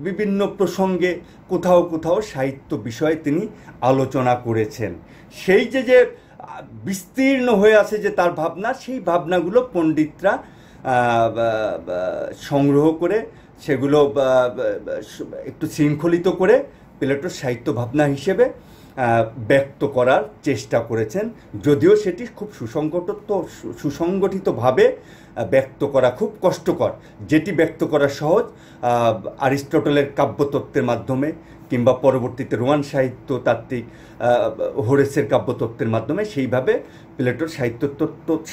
বিভিন্ন প্রসঙ্গে কোথাও কোথাও সাহিত্য বিষয়ে তিনি আলোচনা করেছেন। সেই যে বিস্তীর্ণ হয়ে আছে যে তার ভাবনা, সেই ভাবনাগুলো পণ্ডিতরা সংগ্রহ করে সেগুলো একটু শৃঙ্খলিত করে প্লেটোর সাহিত্য ভাবনা হিসেবে ব্যক্ত করার চেষ্টা করেছেন, যদিও সেটি খুব সুসংগঠিতভাবে ব্যক্ত করা খুব কষ্টকর। যেটি ব্যক্ত করা সহজ অ্যারিস্টটলের কাব্যতত্ত্বের মাধ্যমে, কিংবা পরবর্তীতে রোমান সাহিত্যতাত্ত্বিক হোরেসের কাব্যতত্ত্বের মাধ্যমে, সেইভাবে প্লেটোর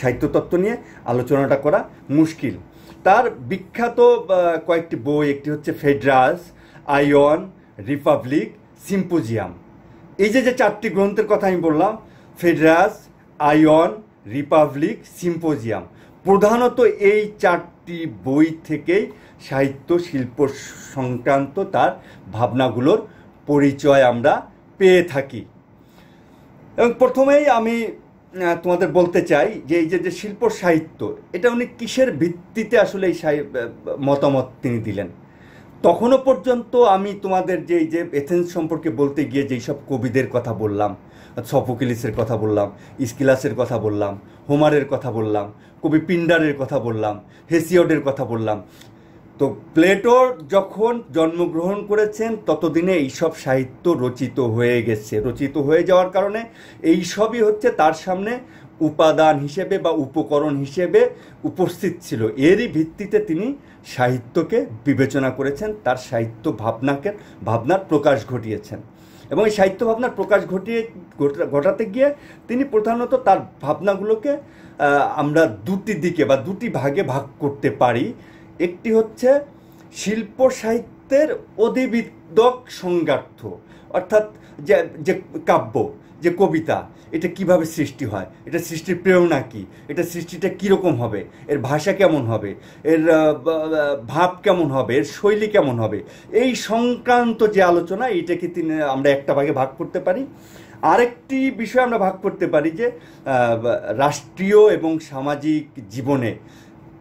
সাহিত্যতত্ত্ব নিয়ে আলোচনাটা করা মুশকিল। তার বিখ্যাত কয়েকটি বই, একটি হচ্ছে ফেড্রাস, আইয়ন, রিপাবলিক, সিম্পোজিয়াম। এই যে চারটি গ্রন্থের কথা আমি বললাম, ফেডরাস, আইয়ন, রিপাবলিক, সিম্পোজিয়াম, প্রধানত এই চারটি বই থেকেই সাহিত্য শিল্প সংক্রান্ত তার ভাবনাগুলোর পরিচয় আমরা পেয়ে থাকি। এবং প্রথমেই আমি তোমাদের বলতে চাই যে এই যে শিল্প সাহিত্য, এটা উনি কিসের ভিত্তিতে আসলে এই মতামত তিনি দিলেন। তখনও পর্যন্ত আমি তোমাদের যে এই যে এথেন্স সম্পর্কে বলতে গিয়ে যেই সব কবিদের কথা বললাম, সফোক্লিসের কথা বললাম, ইস্কিলাসের কথা বললাম, হোমারের কথা বললাম, কবি পিন্ডারের কথা বললাম, হেসিওডের কথা বললাম, তো প্লেটোর যখন জন্মগ্রহণ করেছেন ততদিনে এইসব সাহিত্য রচিত হয়ে গেছে। রচিত হয়ে যাওয়ার কারণে এই সবই হচ্ছে তার সামনে উপাদান হিসেবে বা উপকরণ হিসেবে উপস্থিত ছিল। এরই ভিত্তিতে তিনি সাহিত্যকে বিবেচনা করেছেন, তার সাহিত্য ভাবনার প্রকাশ ঘটিয়েছেন। এবং এই সাহিত্য ভাবনার প্রকাশ ঘটাতে গিয়ে তিনি প্রধানত তার ভাবনাগুলোকে আমরা দুটি দিকে বা দুটি ভাগে ভাগ করতে পারি। একটি হচ্ছে শিল্প সাহিত্যের অধিবিদ্যক সংজ্ঞার্থ, অর্থাৎ যে কাব্য, যে কবিতা, এটা কিভাবে সৃষ্টি হয়, এটা সৃষ্টির প্রেরণা কী, এটা সৃষ্টিটা কীরকম হবে, এর ভাষা কেমন হবে, এর ভাব কেমন হবে, এর শৈলী কেমন হবে, এই সংক্রান্ত যে আলোচনা, এইটাকে আমরা একটা ভাগে ভাগ করতে পারি। আরেকটি বিষয় আমরা ভাগ করতে পারি যে রাষ্ট্রীয় এবং সামাজিক জীবনে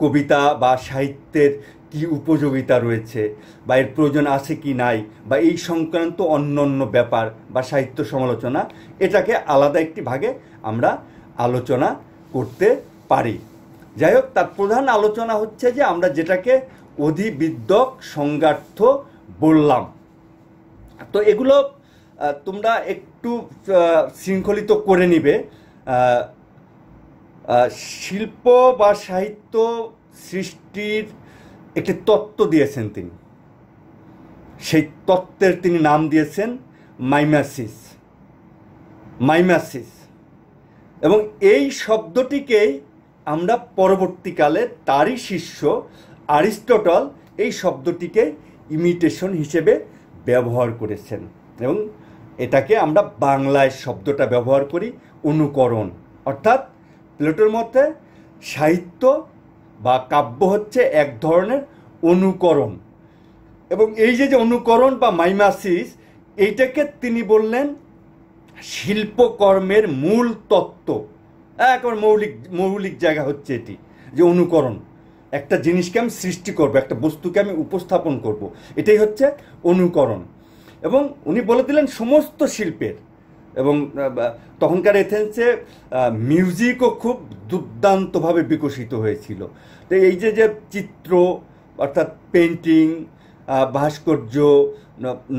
কবিতা বা সাহিত্যের কি উপযোগিতা রয়েছে বা এর প্রয়োজন আছে কি নাই, বা এই সংক্রান্ত অন্যান্য ব্যাপার বা সাহিত্য সমালোচনা, এটাকে আলাদা একটি ভাগে আমরা আলোচনা করতে পারি। যাই হোক, তার প্রধান আলোচনা হচ্ছে যে আমরা যেটাকে অধিবিদ্যক সংজ্ঞার্থ বললাম। তো এগুলো তোমরা একটু শৃঙ্খলিত করে নিবে। শিল্প বা সাহিত্য সৃষ্টির একটি তত্ত্ব দিয়েছেন তিনি, সেই তত্ত্বের তিনি নাম দিয়েছেন মাইমাসিস। এবং এই শব্দটিকেই আমরা পরবর্তীকালে তারই শিষ্য অ্যারিস্টটল এই শব্দটিকে ইমিটেশন হিসেবে ব্যবহার করেছেন। এবং এটাকে আমরা বাংলায় শব্দটা ব্যবহার করি অনুকরণ। অর্থাৎ প্লেটোর মতে সাহিত্য বা কাব্য হচ্ছে এক ধরনের অনুকরণ। এবং এই যে অনুকরণ বা মাইমাসিস, এইটাকে তিনি বললেন শিল্পকর্মের মূল তত্ত্ব। একেবারে মৌলিক জায়গা হচ্ছে এটি, যে অনুকরণ। একটা জিনিসকে আমি সৃষ্টি করব, একটা বস্তুকে আমি উপস্থাপন করব, এটাই হচ্ছে অনুকরণ। এবং উনি বলে দিলেন সমস্ত শিল্পের। এবং তখনকার এথেন্সে মিউজিকও খুব দুর্দান্তভাবে বিকশিত হয়েছিল। তো এই যে চিত্র, অর্থাৎ পেন্টিং, ভাস্কর্য,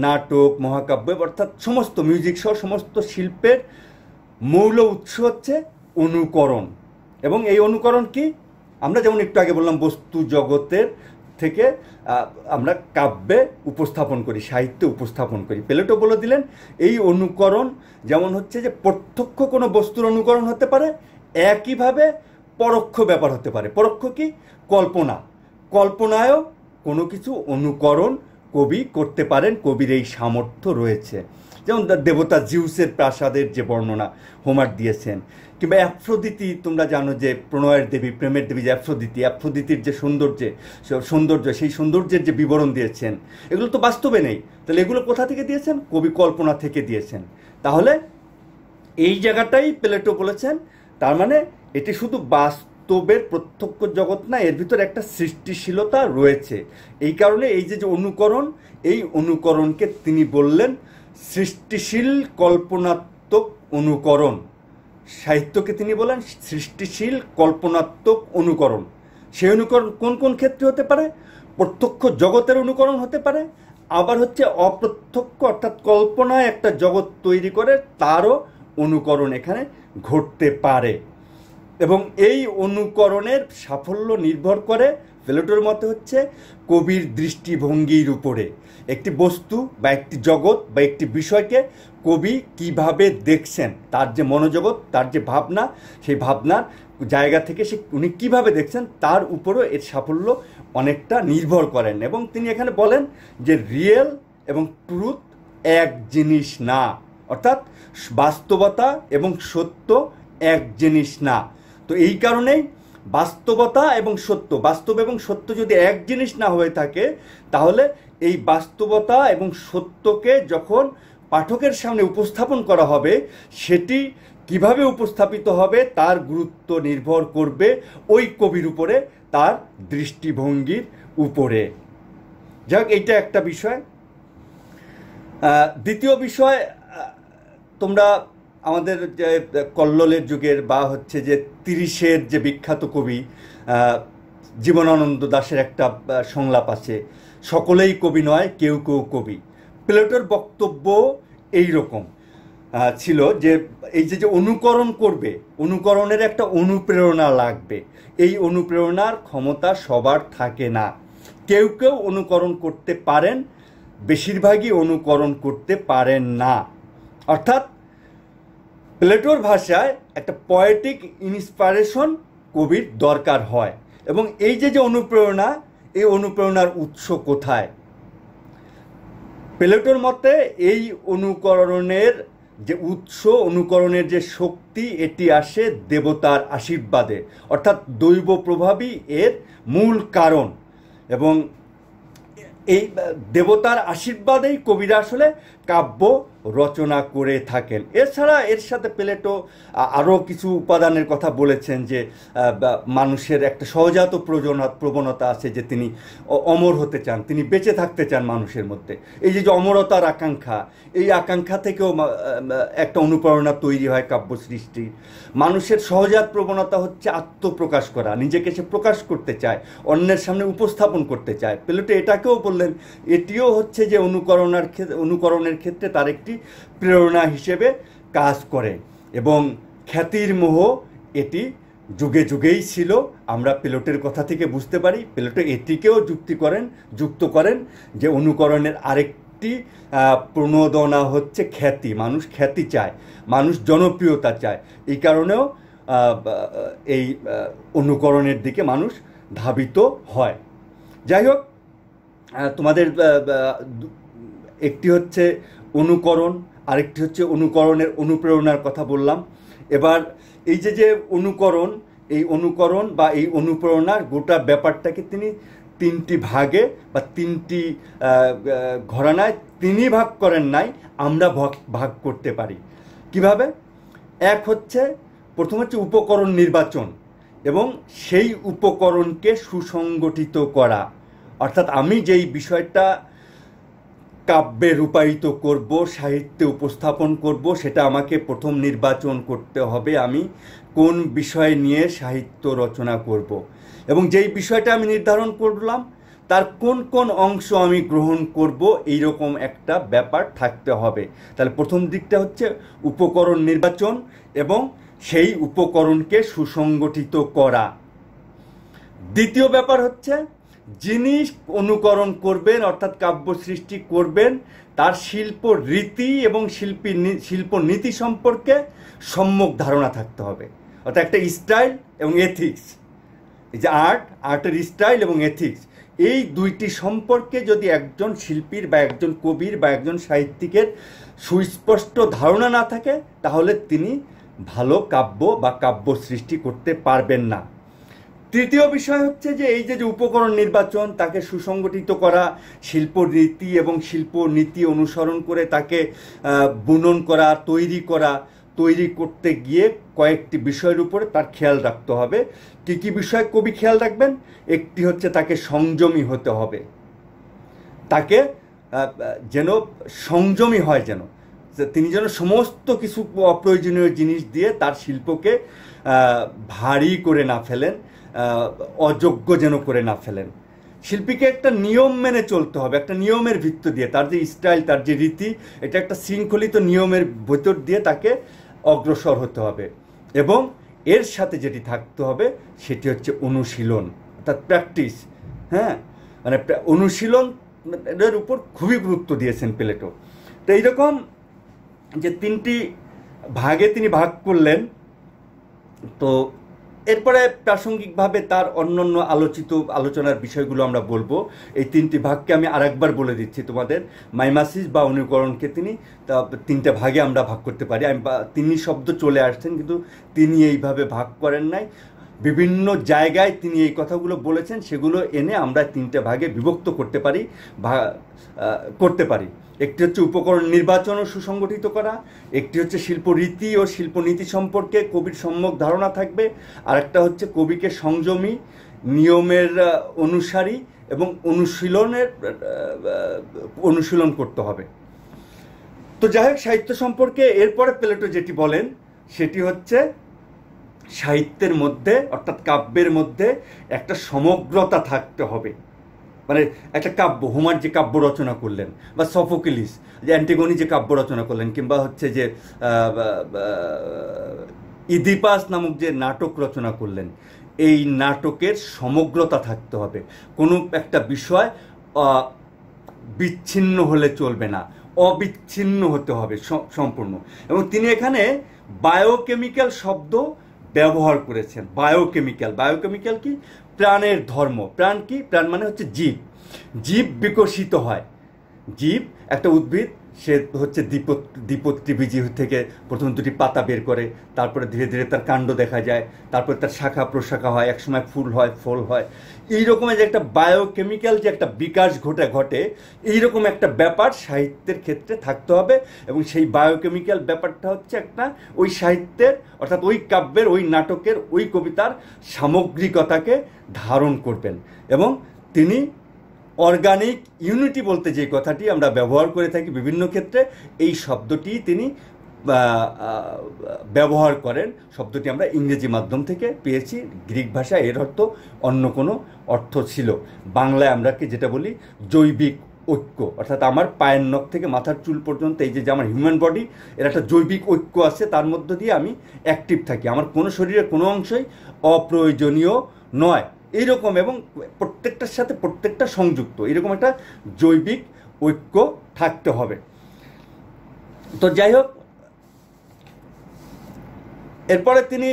নাটক, মহাকাব্য, অর্থাৎ সমস্ত মিউজিক সহ সমস্ত শিল্পের মূল উৎস হচ্ছে অনুকরণ। এবং এই অনুকরণ কি, আমরা যেমন একটু আগে বললাম বস্তু জগতের থেকে আমরা কাব্যে উপস্থাপন করি, সাহিত্যে উপস্থাপন করি। প্লেটো বলে দিলেন এই অনুকরণ যেমন হচ্ছে যে প্রত্যক্ষ কোনো বস্তুর অনুকরণ হতে পারে, একইভাবে পরোক্ষ ব্যাপার হতে পারে। পরোক্ষ কি, কল্পনায়ও কোনো কিছু অনুকরণ কবি করতে পারেন, কবির এই সামর্থ্য রয়েছে। যেমন দেবতা জিউসের প্রাসাদের যে বর্ণনা হোমার দিয়েছেন, কিংবা অ্যাফ্রোদিতি, তোমরা জানো যে প্রণয়ের দেবী, প্রেমের দেবী যে অ্যাফ্রোদিতির যে সৌন্দর্য, সেই সৌন্দর্যের যে বিবরণ দিয়েছেন, এগুলো তো বাস্তবে নেই। তাহলে এগুলো কোথা থেকে দিয়েছেন? কবি কল্পনা থেকে দিয়েছেন। তাহলে এই জায়গাটাই প্লেটো বলেছেন, তার মানে এটি শুধু বাস্তবের প্রত্যক্ষ জগৎ না, এর ভিতরে একটা সৃষ্টিশীলতা রয়েছে। এই কারণে এই যে অনুকরণ, এই অনুকরণকে তিনি বললেন সৃষ্টিশীল কল্পনাত্মক অনুকরণ। সাহিত্যকে তিনি বলেন সৃষ্টিশীল কল্পনাত্মক অনুকরণ। সেই অনুকরণ কোন কোন ক্ষেত্রে হতে পারে? প্রত্যক্ষ জগতের অনুকরণ হতে পারে, আবার হচ্ছে অপ্রত্যক্ষ, অর্থাৎ কল্পনায় একটা জগৎ তৈরি করে তারও অনুকরণ এখানে ঘটতে পারে। এবং এই অনুকরণের সাফল্য নির্ভর করে প্লেটোর মতে হচ্ছে কবির দৃষ্টিভঙ্গির উপরে। একটি বস্তু বা একটি জগৎ বা একটি বিষয়কে কবি কিভাবে দেখছেন, তার যে মনোজগৎ, তার যে ভাবনা, সেই ভাবনার জায়গা থেকে উনি কিভাবে দেখছেন, তার উপরও এর সাফল্য অনেকটা নির্ভর করেন। এবং তিনি এখানে বলেন যে রিয়েল এবং ট্রুথ এক জিনিস না। অর্থাৎ বাস্তবতা এবং সত্য এক জিনিস না। তো এই কারণেই বাস্তবতা এবং সত্য, বাস্তব এবং সত্য যদি এক জিনিস না হয়ে থাকে, তাহলে এই বাস্তবতা এবং সত্যকে যখন পাঠকের সামনে উপস্থাপন করা হবে, সেটি কিভাবে উপস্থাপিত হবে তার গুরুত্ব নির্ভর করবে ওই কবির উপরে, তার দৃষ্টিভঙ্গির উপরে। যাক, এইটা একটা বিষয়। দ্বিতীয় বিষয়, তোমরা আমাদের যে কল্লোলের যুগের বা হচ্ছে যে 30-এর যে বিখ্যাত কবি জীবনানন্দ দাশের একটা সংলাপ আছে, সকলেই কবি নয়, কেউ কেউ কবি। প্লেটোর বক্তব্য এই রকম ছিল যে এই যে অনুকরণ করবে, অনুকরণের একটা অনুপ্রেরণা লাগবে। এই অনুপ্রেরণার ক্ষমতা সবার থাকে না। কেউ কেউ অনুকরণ করতে পারেন, বেশিরভাগই অনুকরণ করতে পারেন না। অর্থাৎ প্লেটোর ভাষায় একটা পয়েটিক ইন্সপিরেশন কবির দরকার হয়। এবং এই যে অনুপ্রেরণা, এই অনুপ্রেরণার উৎস কোথায়? প্লেটোর মতে এই অনুকরণের যে উৎস, অনুকরণের যে শক্তি, এটি আসে দেবতার আশীর্বাদে, অর্থাৎ দৈব প্রভাবই এর মূল কারণ। এবং এই দেবতার আশীর্বাদেই কবিরা আসলে কাব্য রচনা করে থাকেন। এছাড়া এর সাথে প্লেটো আরও কিছু উপাদানের কথা বলেছেন, যে মানুষের একটা সহজাত প্রবণতা আছে যে তিনি অমর হতে চান, তিনি বেঁচে থাকতে চান মানুষের মধ্যে। এই যে অমরতার আকাঙ্ক্ষা, এই আকাঙ্ক্ষা থেকেও একটা অনুপ্রেরণা তৈরি হয় কাব্য সৃষ্টি। মানুষের সহজাত প্রবণতা হচ্ছে আত্মপ্রকাশ করা, নিজেকে সে প্রকাশ করতে চায়, অন্যের সামনে উপস্থাপন করতে চায়। প্লেটো এটাকেও বললেন, এটিও হচ্ছে যে অনুকরণের ক্ষেত্রে তার একটি প্রেরণা হিসেবে কাজ করে। এবং খ্যাতির মোহ এটি যুগে যুগেই ছিল, আমরা প্লেটোর কথা থেকে বুঝতে পারি। প্লেটো এটিকেও যুক্ত করেন যে অনুকরণের আরেকটি প্রণোদনা হচ্ছে খ্যাতি। মানুষ খ্যাতি চায়, মানুষ জনপ্রিয়তা চায়। এই কারণেও এই অনুকরণের দিকে মানুষ ধাবিত হয়। যাই হোক, তোমাদের একটি হচ্ছে অনুকরণ, আরেকটি হচ্ছে অনুকরণের অনুপ্রেরণার কথা বললাম। এবার এই যে অনুকরণ, এই অনুকরণ বা এই অনুপ্রেরণার গোটা ব্যাপারটাকে তিনি তিনটি ভাগে বা তিনটি ঘরানায় তিনি ভাগ করেন নাই, আমরা ভাগ করতে পারি। কিভাবে? এক হচ্ছে, প্রথম হচ্ছে উপকরণ নির্বাচন এবং সেই উপকরণকে সুসংগঠিত করা। অর্থাৎ আমি যেই বিষয়টা কাব্যে রূপায়িত করব, সাহিত্যে উপস্থাপন করব, সেটা আমাকে প্রথম নির্বাচন করতে হবে, আমি কোন বিষয় নিয়ে সাহিত্য রচনা করব। এবং যেই বিষয়টা আমি নির্ধারণ করলাম, তার কোন কোন অংশ আমি গ্রহণ করব, এইরকম একটা ব্যাপার থাকতে হবে। তাহলে প্রথম দিকটা হচ্ছে উপকরণ নির্বাচন এবং সেই উপকরণকে সুসংগঠিত করা। দ্বিতীয় ব্যাপার হচ্ছে, যিনি অনুকরণ করবেন অর্থাৎ কাব্য সৃষ্টি করবেন, তার শিল্প রীতি এবং শিল্প নীতি সম্পর্কে সম্যক ধারণা থাকতে হবে। অর্থাৎ একটা স্টাইল এবং এথিক্স, এই যে আর্টের স্টাইল এবং এথিক্স, এই দুইটি সম্পর্কে যদি একজন শিল্পীর বা একজন কবির বা একজন সাহিত্যিকের সুস্পষ্ট ধারণা না থাকে, তাহলে তিনি ভালো কাব্য বা কাব্য সৃষ্টি করতে পারবেন না। তৃতীয় বিষয় হচ্ছে যে এই যে উপকরণ নির্বাচন, তাকে সুসংগঠিত করা, শিল্প রীতি এবং শিল্প নীতি অনুসরণ করে তাকে বুনন করা, তৈরি করতে গিয়ে কয়েকটি বিষয়ের উপরে তার খেয়াল রাখতে হবে। কী কী বিষয় কবি খেয়াল রাখবেন? একটি হচ্ছে তাকে সংযমী হতে হবে, তাকে যেন সংযমী হয়, যেন তিনি যেন সমস্ত কিছু অপ্রয়োজনীয় জিনিস দিয়ে তার শিল্পকে ভারী করে না ফেলেন, অযোগ্য যেন করে না ফেলেন। শিল্পীকে একটা নিয়ম মেনে চলতে হবে, একটা নিয়মের ভিত্তি দিয়ে, তার যে স্টাইল, তার যে রীতি, এটা একটা শৃঙ্খলিত নিয়মের ভিতর দিয়ে তাকে অগ্রসর হতে হবে। এবং এর সাথে যেটি থাকতে হবে সেটি হচ্ছে অনুশীলন, অর্থাৎ প্র্যাকটিস। হ্যাঁ, মানে অনুশীলনের উপর খুবই গুরুত্ব দিয়েছেন প্লেটো। তো এইরকম যে তিনটি ভাগে তিনি ভাগ করলেন, তো এরপরে প্রাসঙ্গিকভাবে তার অন্যান্য আলোচনার বিষয়গুলো আমরা বলবো। এই তিনটি ভাগকে আমি আরেকবার বলে দিচ্ছি তোমাদের। মাইমাসিস বা অনুকরণকে তিনি তিনটে ভাগে আমরা ভাগ করতে পারি। তিনি শব্দ চলে আসছেন, কিন্তু তিনি এইভাবে ভাগ করেন নাই। বিভিন্ন জায়গায় তিনি এই কথাগুলো বলেছেন, সেগুলো এনে আমরা তিনটে ভাগে বিভক্ত করতে পারি। একটি হচ্ছে উপকরণ নির্বাচন ও সুসংগঠিত করা, একটি হচ্ছে শিল্পরীতি ও শিল্পনীতি সম্পর্কে কবির সম্যক ধারণা থাকবে, আর একটা হচ্ছে কবিকে সংযমী, নিয়মের অনুসারী এবং অনুশীলন করতে হবে। তো যাই হোক, সাহিত্য সম্পর্কে এরপরে প্লেটো যেটি বলেন সেটি হচ্ছে সাহিত্যের মধ্যে অর্থাৎ কাব্যের মধ্যে একটা সমগ্রতা থাকতে হবে। মানে একটা কাব্য, হোমার যে কাব্য রচনা করলেন, বা সফোক্লিস যে অ্যান্টিগনি যে কাব্য রচনা করলেন, কিংবা হচ্ছে যে ইদিপাস নামক যে নাটক রচনা করলেন, এই নাটকের সমগ্রতা থাকতে হবে। কোনো একটা বিষয় বিচ্ছিন্ন হলে চলবে না, অবিচ্ছিন্ন হতে হবে সম্পূর্ণ। এবং তিনি এখানে বায়োকেমিক্যাল শব্দ ব্যবহার করেছেন। বায়োকেমিক্যাল কি? প্রাণের ধর্ম। প্রাণ কি? প্রাণ মানে হচ্ছে জীব। জীব বিকশিত হয়। জীব একটা উদ্ভিদ, সে হচ্ছে দ্বিপত্রীবীজি থেকে প্রথম দুটি পাতা বের করে, তারপরে ধীরে ধীরে তার কাণ্ড দেখা যায়, তারপরে তার শাখা প্রশাখা হয়, একসময় ফুল হয়, ফল হয়। এই রকমের যে একটা বায়োকেমিক্যাল যে একটা বিকাশ ঘটে, এইরকম একটা ব্যাপার সাহিত্যের ক্ষেত্রে থাকতে হবে। এবং সেই বায়োকেমিক্যাল ব্যাপারটা হচ্ছে একটা ওই সাহিত্যের অর্থাৎ ওই কাব্যের, ওই নাটকের, ওই কবিতার সামগ্রিকতাকে ধারণ করবেন। এবং তিনি অর্গানিক ইউনিটি বলতে যে কথাটি আমরা ব্যবহার করে থাকি বিভিন্ন ক্ষেত্রে, এই শব্দটি তিনি ব্যবহার করেন। শব্দটি আমরা ইংরেজি মাধ্যম থেকে পেয়েছি। গ্রিক ভাষায় এর অর্থ অন্য কোনো অর্থ ছিল। বাংলায় আমরা যেটা বলি জৈবিক ঐক্য, অর্থাৎ আমার পায়ের নখ থেকে মাথার চুল পর্যন্ত এই যে আমার হিউম্যান বডি, এর একটা জৈবিক ঐক্য আছে, তার মধ্য দিয়ে আমি অ্যাক্টিভ থাকি। আমার কোনো শরীরের কোনো অংশই অপ্রয়োজনীয় নয় এইরকম, এবং প্রত্যেকটার সাথে প্রত্যেকটা সংযুক্ত, এরকম একটা জৈবিক ঐক্য থাকতে হবে। তো যাই হোক, এরপরে তিনি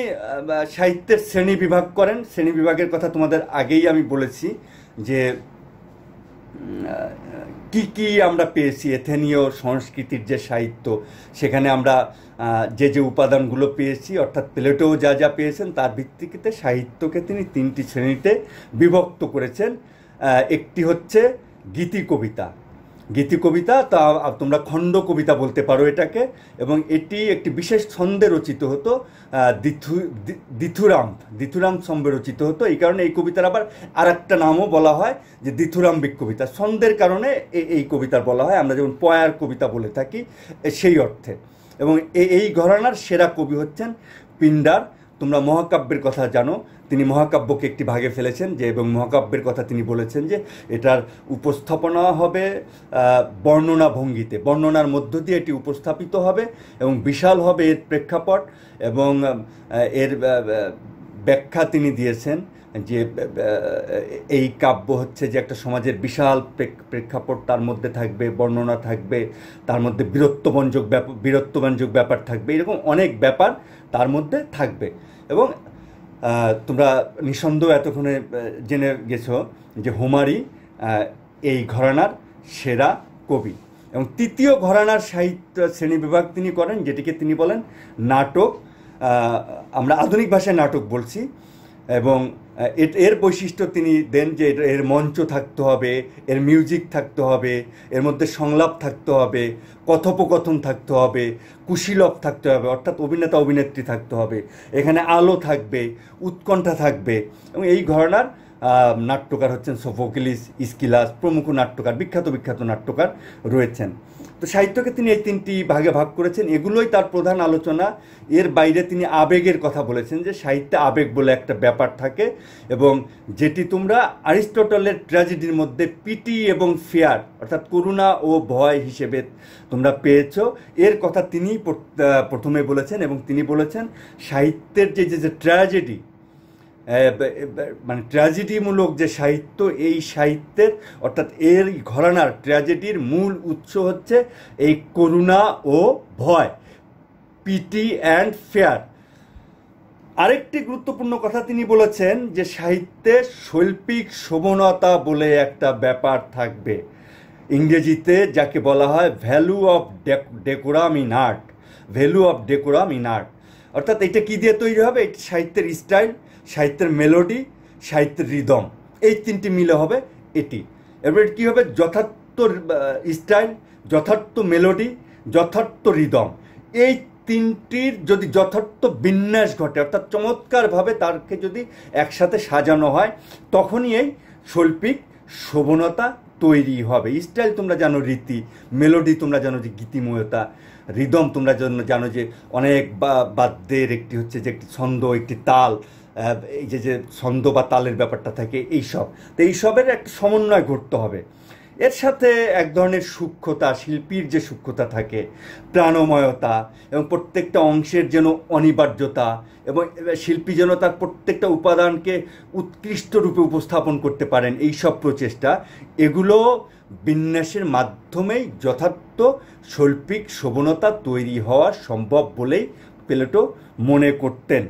সাহিত্যের শ্রেণী বিভাগ করেন। শ্রেণী বিভাগের কথা তোমাদের আগেই আমি বলেছি যে কি কি আমরা পেয়েছি। এথেনীয় সংস্কৃতির যে সাহিত্য, সেখানে আমরা যে যে উপাদানগুলো পেয়েছি, অর্থাৎ প্লেটো যা যা পেয়েছেন তার ভিত্তিতে সাহিত্যকে তিনি তিনটি শ্রেণীতে বিভক্ত করেছেন। একটি হচ্ছে গীতি কবিতা, তা তোমরা খণ্ড কবিতা বলতে পারো এটাকে। এবং এটি একটি বিশেষ ছন্দে রচিত হতো, দ্বিথুরাম ছন্দে রচিত হতো। এই কারণে এই কবিতার আবার আর একটা নামও বলা হয় যে দ্বিথুরাম্বিক কবিতা। ছন্দের কারণে এই কবিতার বলা হয়, আমরা যেমন পয়ার কবিতা বলে থাকি সেই অর্থে। এবং এই ঘরানার সেরা কবি হচ্ছেন পিন্ডার। তোমরা মহাকাব্যের কথা জানো, তিনি মহাকাব্যকে একটি ভাগে ফেলেছেন যে, এবং মহাকাব্যের কথা তিনি বলেছেন যে এটার উপস্থাপনা হবে বর্ণনা ভঙ্গিতে, বর্ণনার মধ্য দিয়ে এটি উপস্থাপিত হবে এবং বিশাল হবে এর প্রেক্ষাপট। এবং এর ব্যাখ্যা তিনি দিয়েছেন যে এই কাব্য হচ্ছে যে একটা সমাজের বিশাল প্রেক্ষাপট, তার মধ্যে থাকবে বর্ণনা, থাকবে তার মধ্যে বীরত্ববাঞ্জক ব্যাপার থাকবে, এরকম অনেক ব্যাপার তার মধ্যে থাকবে। এবং তোমরা নিঃসন্দেহ এতক্ষণে জেনে গেছো যে হোমারই এই ঘরানার সেরা কবি। এবং তৃতীয় ঘরানার সাহিত্য শ্রেণীবিভাগ তিনি করেন, যেটিকে তিনি বলেন নাটক। আমরা আধুনিক ভাষায় নাটক বলছি। এবং এর বৈশিষ্ট্য তিনি দেন যে এর মঞ্চ থাকতে হবে, এর মিউজিক থাকতে হবে, এর মধ্যে সংলাপ থাকতে হবে, কথোপকথন থাকতে হবে, কুশীলব থাকতে হবে, অর্থাৎ অভিনেতা অভিনেত্রী থাকতে হবে, এখানে আলো থাকবে, উৎকণ্ঠা থাকবে। এবং এই ঘরানার নাট্যকার হচ্ছেন সোফোক্লিস, ইস্কিলাস প্রমুখ নাট্যকার, বিখ্যাত নাট্যকার রয়েছেন। তো সাহিত্যকে তিনি এই তিনটি ভাগে ভাগ করেছেন, এগুলোই তার প্রধান আলোচনা। এর বাইরে তিনি আবেগের কথা বলেছেন যে সাহিত্যে আবেগ বলে একটা ব্যাপার থাকে, এবং যেটি তোমরা অ্যারিস্টটলের ট্র্যাজেডির মধ্যে পিটি এবং ফিয়ার অর্থাৎ করুণা ও ভয় হিসেবে তোমরা পেয়েছো, এর কথা তিনি প্রথমে বলেছেন। এবং তিনি বলেছেন সাহিত্যের যে ট্র্যাজেডি, মানে ট্র্যাজেডিমূলক যে সাহিত্য, এই সাহিত্যের অর্থাৎ এর ঘরানার ট্র্যাজেডির মূল উৎস হচ্ছে এই করুণা ও ভয়, পিটি অ্যান্ড ফেয়ার। আরেকটি গুরুত্বপূর্ণ কথা তিনি বলেছেন যে সাহিত্যে শৈল্পিক শোভনতা বলে একটা ব্যাপার থাকবে, ইংরেজিতে যাকে বলা হয় value of decorum in art, value of decorum in art. অর্থাৎ এটা কী দিয়ে তৈরি হবে? এটি সাহিত্যের স্টাইল, সাহিত্যের মেলোডি, সাহিত্যের রিদম, এই তিনটি মিলে হবে এটি। এবার কী হবে? যথার্থ স্টাইল, যথার্থ মেলোডি, যথার্থ রিদম, এই তিনটির যদি যথার্থ বিন্যাস ঘটে, অর্থাৎ চমৎকারভাবে তারকে যদি একসাথে সাজানো হয়, তখনই এই শৈল্পিক শোভনতা তৈরি হবে। স্টাইল তোমরা জানো রীতি, মেলোডি তোমরা জানো যে গীতিময়তা, রিদম তোমরা জানো যে অনেক বাদ্যের একটি হচ্ছে যে একটি ছন্দ, একটি তাল, এই যে ছন্দ বা তালের ব্যাপারটা থাকে, এইসব। তো এইসবের একটা সমন্বয় ঘটতে হবে। এর সাথে এক ধরনের সূক্ষ্মতা, শিল্পীর যে সূক্ষ্মতা থাকে, প্রাণময়তা, এবং প্রত্যেকটা অংশের যেন অনিবার্যতা, এবং শিল্পী যেন তার প্রত্যেকটা উপাদানকে উৎকৃষ্ট রূপে উপস্থাপন করতে পারেন, এই সব প্রচেষ্টা, এগুলো বিন্যাসের মাধ্যমেই যথার্থ শৈল্পিক শোভনতা তৈরি হওয়া সম্ভব বলেই প্লেটো মনে করতেন।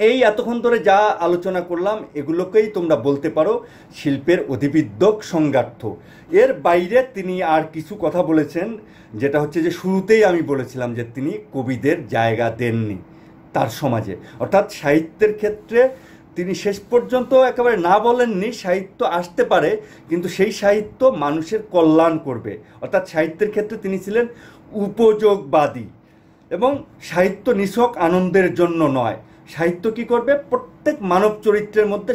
এই এতক্ষণ ধরে যা আলোচনা করলাম এগুলোকেই তোমরা বলতে পারো শিল্পের অধিবিদ্যক সংজ্ঞার্থ। এর বাইরে তিনি আর কিছু কথা বলেছেন, যেটা হচ্ছে যে শুরুতেই আমি বলেছিলাম যে তিনি কবিদের জায়গা দেননি তার সমাজে। অর্থাৎ সাহিত্যের ক্ষেত্রে তিনি শেষ পর্যন্ত একেবারে না বলেননি, সাহিত্য আসতে পারে কিন্তু সেই সাহিত্য মানুষের কল্যাণ করবে। অর্থাৎ সাহিত্যের ক্ষেত্রে তিনি ছিলেন উপযোগবাদী, এবং সাহিত্য নিছক আনন্দের জন্য নয়। সাহিত্য কী করবে? প্রত্যেক মানব চরিত্রের মধ্যে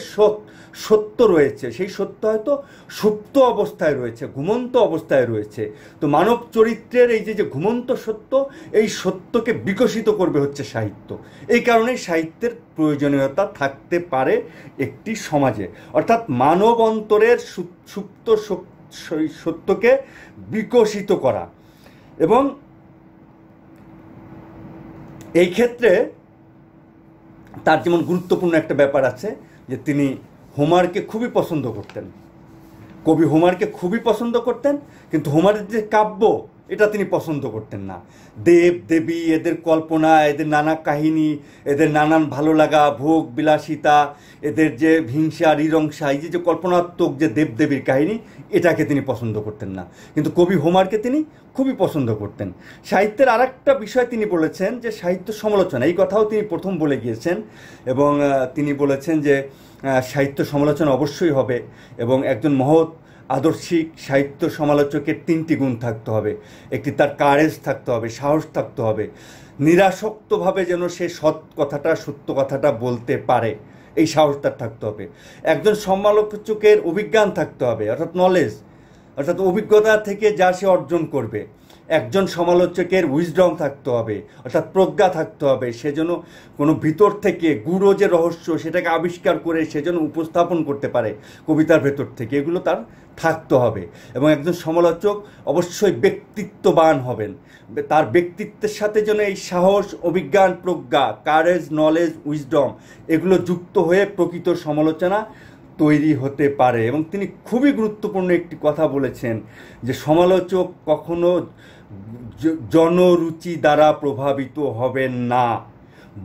সত্য রয়েছে, সেই সত্য হয়তো সুপ্ত অবস্থায় রয়েছে, ঘুমন্ত অবস্থায় রয়েছে। তো মানব চরিত্রের এই যে ঘুমন্ত সত্য, এই সত্যকে বিকশিত করবে হচ্ছে সাহিত্য। এই কারণেই সাহিত্যের প্রয়োজনীয়তা থাকতে পারে একটি সমাজে। অর্থাৎ মানব অন্তরের সুপ্ত সত্যকে বিকশিত করা। এবং এই ক্ষেত্রে তার যেমন গুরুত্বপূর্ণ একটা ব্যাপার আছে যে তিনি হোমারকে খুবই পছন্দ করতেন, কবি হোমারকে খুবই পছন্দ করতেন, কিন্তু হোমারের যে কাব্য এটা তিনি পছন্দ করতেন না। দেব দেবী, এদের কল্পনা, এদের নানা কাহিনী, এদের নানান ভালো লাগা, ভোগ বিলাসিতা, এদের যে হিংসা হৃদংসা, এই যে কল্পনাত্মক যে দেবদেবীর কাহিনী, এটাকে তিনি পছন্দ করতেন না। কিন্তু কবি হোমারকে তিনি খুবই পছন্দ করতেন। সাহিত্যের আর একটা বিষয় তিনি বলেছেন যে সাহিত্য সমালোচনা, এই কথাও তিনি প্রথম বলে গিয়েছেন, এবং তিনি বলেছেন যে সাহিত্য সমালোচনা অবশ্যই হবে, এবং একজন মহৎ আদর্শিক সাহিত্য সমালোচকের তিনটি গুণ থাকতে হবে। একটি, তার কারেজ থাকতে হবে, সাহস থাকতে হবে, নিরাসক্তভাবে যেন সে সত্য কথাটা বলতে পারে, এই সাহস তার থাকতে হবে। একজন সমালোচকের অভিজ্ঞান থাকতে হবে, অর্থাৎ নলেজ, অর্থাৎ অভিজ্ঞতা থেকে যা সে অর্জন করবে। একজন সমালোচকের উইজডম থাকতে হবে, অর্থাৎ প্রজ্ঞা থাকতে হবে, সে যেন কোনো ভিতর থেকে গূঢ় যে রহস্য সেটাকে আবিষ্কার করে সে যেন উপস্থাপন করতে পারে কবিতার ভেতর থেকে, এগুলো তার থাকতে হবে। এবং একজন সমালোচক অবশ্যই ব্যক্তিত্ববান হবেন, তার ব্যক্তিত্বের সাথে যেন এই সাহস, অভিজ্ঞান, প্রজ্ঞা, কারেজ, নলেজ, উইজডম এগুলো যুক্ত হয়ে প্রকৃত সমালোচনা তৈরি হতে পারে। এবং তিনি খুবই গুরুত্বপূর্ণ একটি কথা বলেছেন যে সমালোচক কখনো জনরুচি দ্বারা প্রভাবিত হবেন না,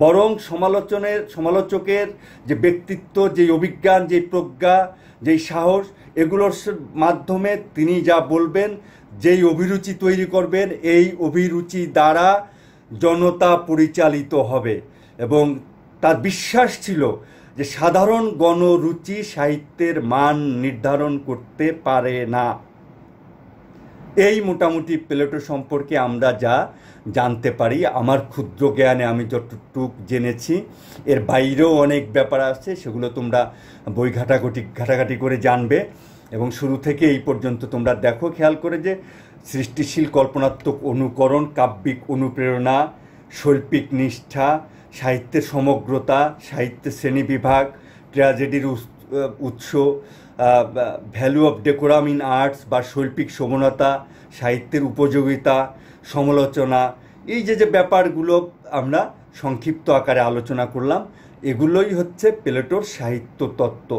বরং সমালোচকের যে ব্যক্তিত্ব, যে অভিজ্ঞান, যে প্রজ্ঞা, যেই সাহস, এগুলোর মাধ্যমে তিনি যা বলবেন, যেই অভিরুচি তৈরি করবেন, এই অভিরুচি দ্বারা জনতা পরিচালিত হবে। এবং তার বিশ্বাস ছিল যে সাধারণ গণরুচি সাহিত্যের মান নির্ধারণ করতে পারে না। এই মোটামুটি প্লেটো সম্পর্কে আমরা যা জানতে পারি, আমার ক্ষুদ্র জ্ঞানে আমি যতটুক জেনেছি। এর বাইরেও অনেক ব্যাপার আছে, সেগুলো তোমরা বই ঘাটাঘাটি করে জানবে। এবং শুরু থেকে এই পর্যন্ত তোমরা দেখো খেয়াল করে যে সৃষ্টিশীল কল্পনাত্মক অনুকরণ, কাব্যিক অনুপ্রেরণা, শৈল্পিক নিষ্ঠা, সাহিত্যের সমগ্রতা, সাহিত্যের শ্রেণীবিভাগ, ট্র্যাজেডির উৎস, value of decorum in arts বা শৈল্পিক শোভনতা, সাহিত্যের উপযোগিতা, সমালোচনা, এই যে ব্যাপারগুলো আমরা সংক্ষিপ্ত আকারে আলোচনা করলাম, এগুলোই হচ্ছে প্লেটোর সাহিত্য তত্ত্ব।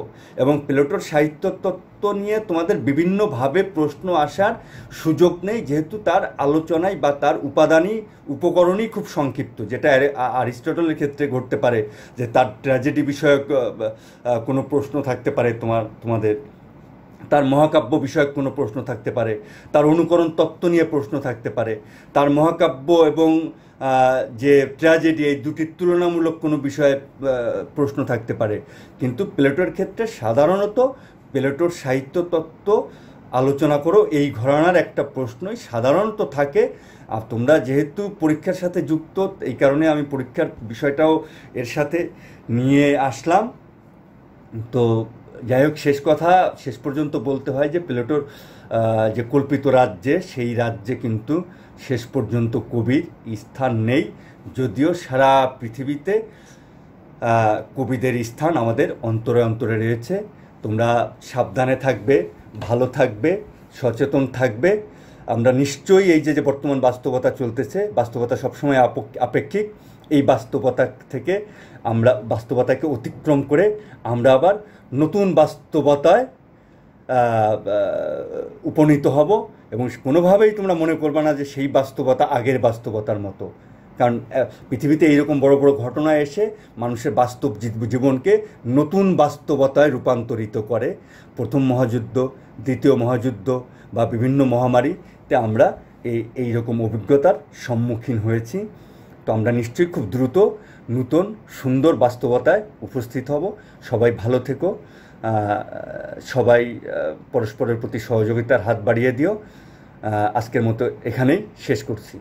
এবং প্লেটোর সাহিত্য তত্ত্ব নিয়ে তোমাদের বিভিন্নভাবে প্রশ্ন আসার সুযোগ নেই, যেহেতু তার আলোচনায় বা তার উপকরণই খুব সংক্ষিপ্ত। যেটা অ্যারিস্টটলের ক্ষেত্রে ঘটতে পারে যে তার ট্র্যাজেডি বিষয়ক কোনো প্রশ্ন থাকতে পারে, তোমাদের তার মহাকাব্য বিষয়ক কোনো প্রশ্ন থাকতে পারে, তার অনুকরণ তত্ত্ব নিয়ে প্রশ্ন থাকতে পারে, তার মহাকাব্য এবং যে ট্র্যাজেডি এই দুটির তুলনামূলক কোনো বিষয়ে প্রশ্ন থাকতে পারে। কিন্তু প্লেটোর ক্ষেত্রে সাধারণত প্লেটোর সাহিত্য তত্ত্ব আলোচনা করো এই ঘরানার একটা প্রশ্নই সাধারণত থাকে। আর তোমরা যেহেতু পরীক্ষার সাথে যুক্ত, এই কারণে আমি পরীক্ষার বিষয়টাও এর সাথে নিয়ে আসলাম। তো যাই হোক, শেষ পর্যন্ত বলতে হয় যে প্লেটোর যে কল্পিত রাজ্যে, সেই রাজ্যে কিন্তু শেষ পর্যন্ত কবির স্থান নেই, যদিও সারা পৃথিবীতে কবিদের স্থান আমাদের অন্তরে অন্তরে রয়েছে। তোমরা সাবধানে থাকবে, ভালো থাকবে, সচেতন থাকবে। আমরা নিশ্চয়ই এই যে বর্তমান বাস্তবতা চলতেছে, বাস্তবতা সবসময় আপেক্ষিক, এই বাস্তবতাকে অতিক্রম করে আমরা আবার নতুন বাস্তবতায় উপনীত হব। এবং কোনোভাবেই তোমরা মনে করবে না যে সেই বাস্তবতা আগের বাস্তবতার মতো, কারণ পৃথিবীতে এইরকম বড় বড় ঘটনা এসে মানুষের বাস্তব জীবনকে নতুন বাস্তবতায় রূপান্তরিত করে। প্রথম মহাযুদ্ধ, দ্বিতীয় মহাযুদ্ধ বা বিভিন্ন মহামারীতে আমরা এইরকম অভিজ্ঞতার সম্মুখীন হয়েছি। তো আমরা নিশ্চয়ই খুব দ্রুত নতুন সুন্দর বাস্তবতায় উপস্থিত হব। সবাই ভালো থেকো, সবাই পরস্পরের প্রতি সহযোগিতার হাত বাড়িয়ে দিও। আজকের মতো এখানেই শেষ করছি।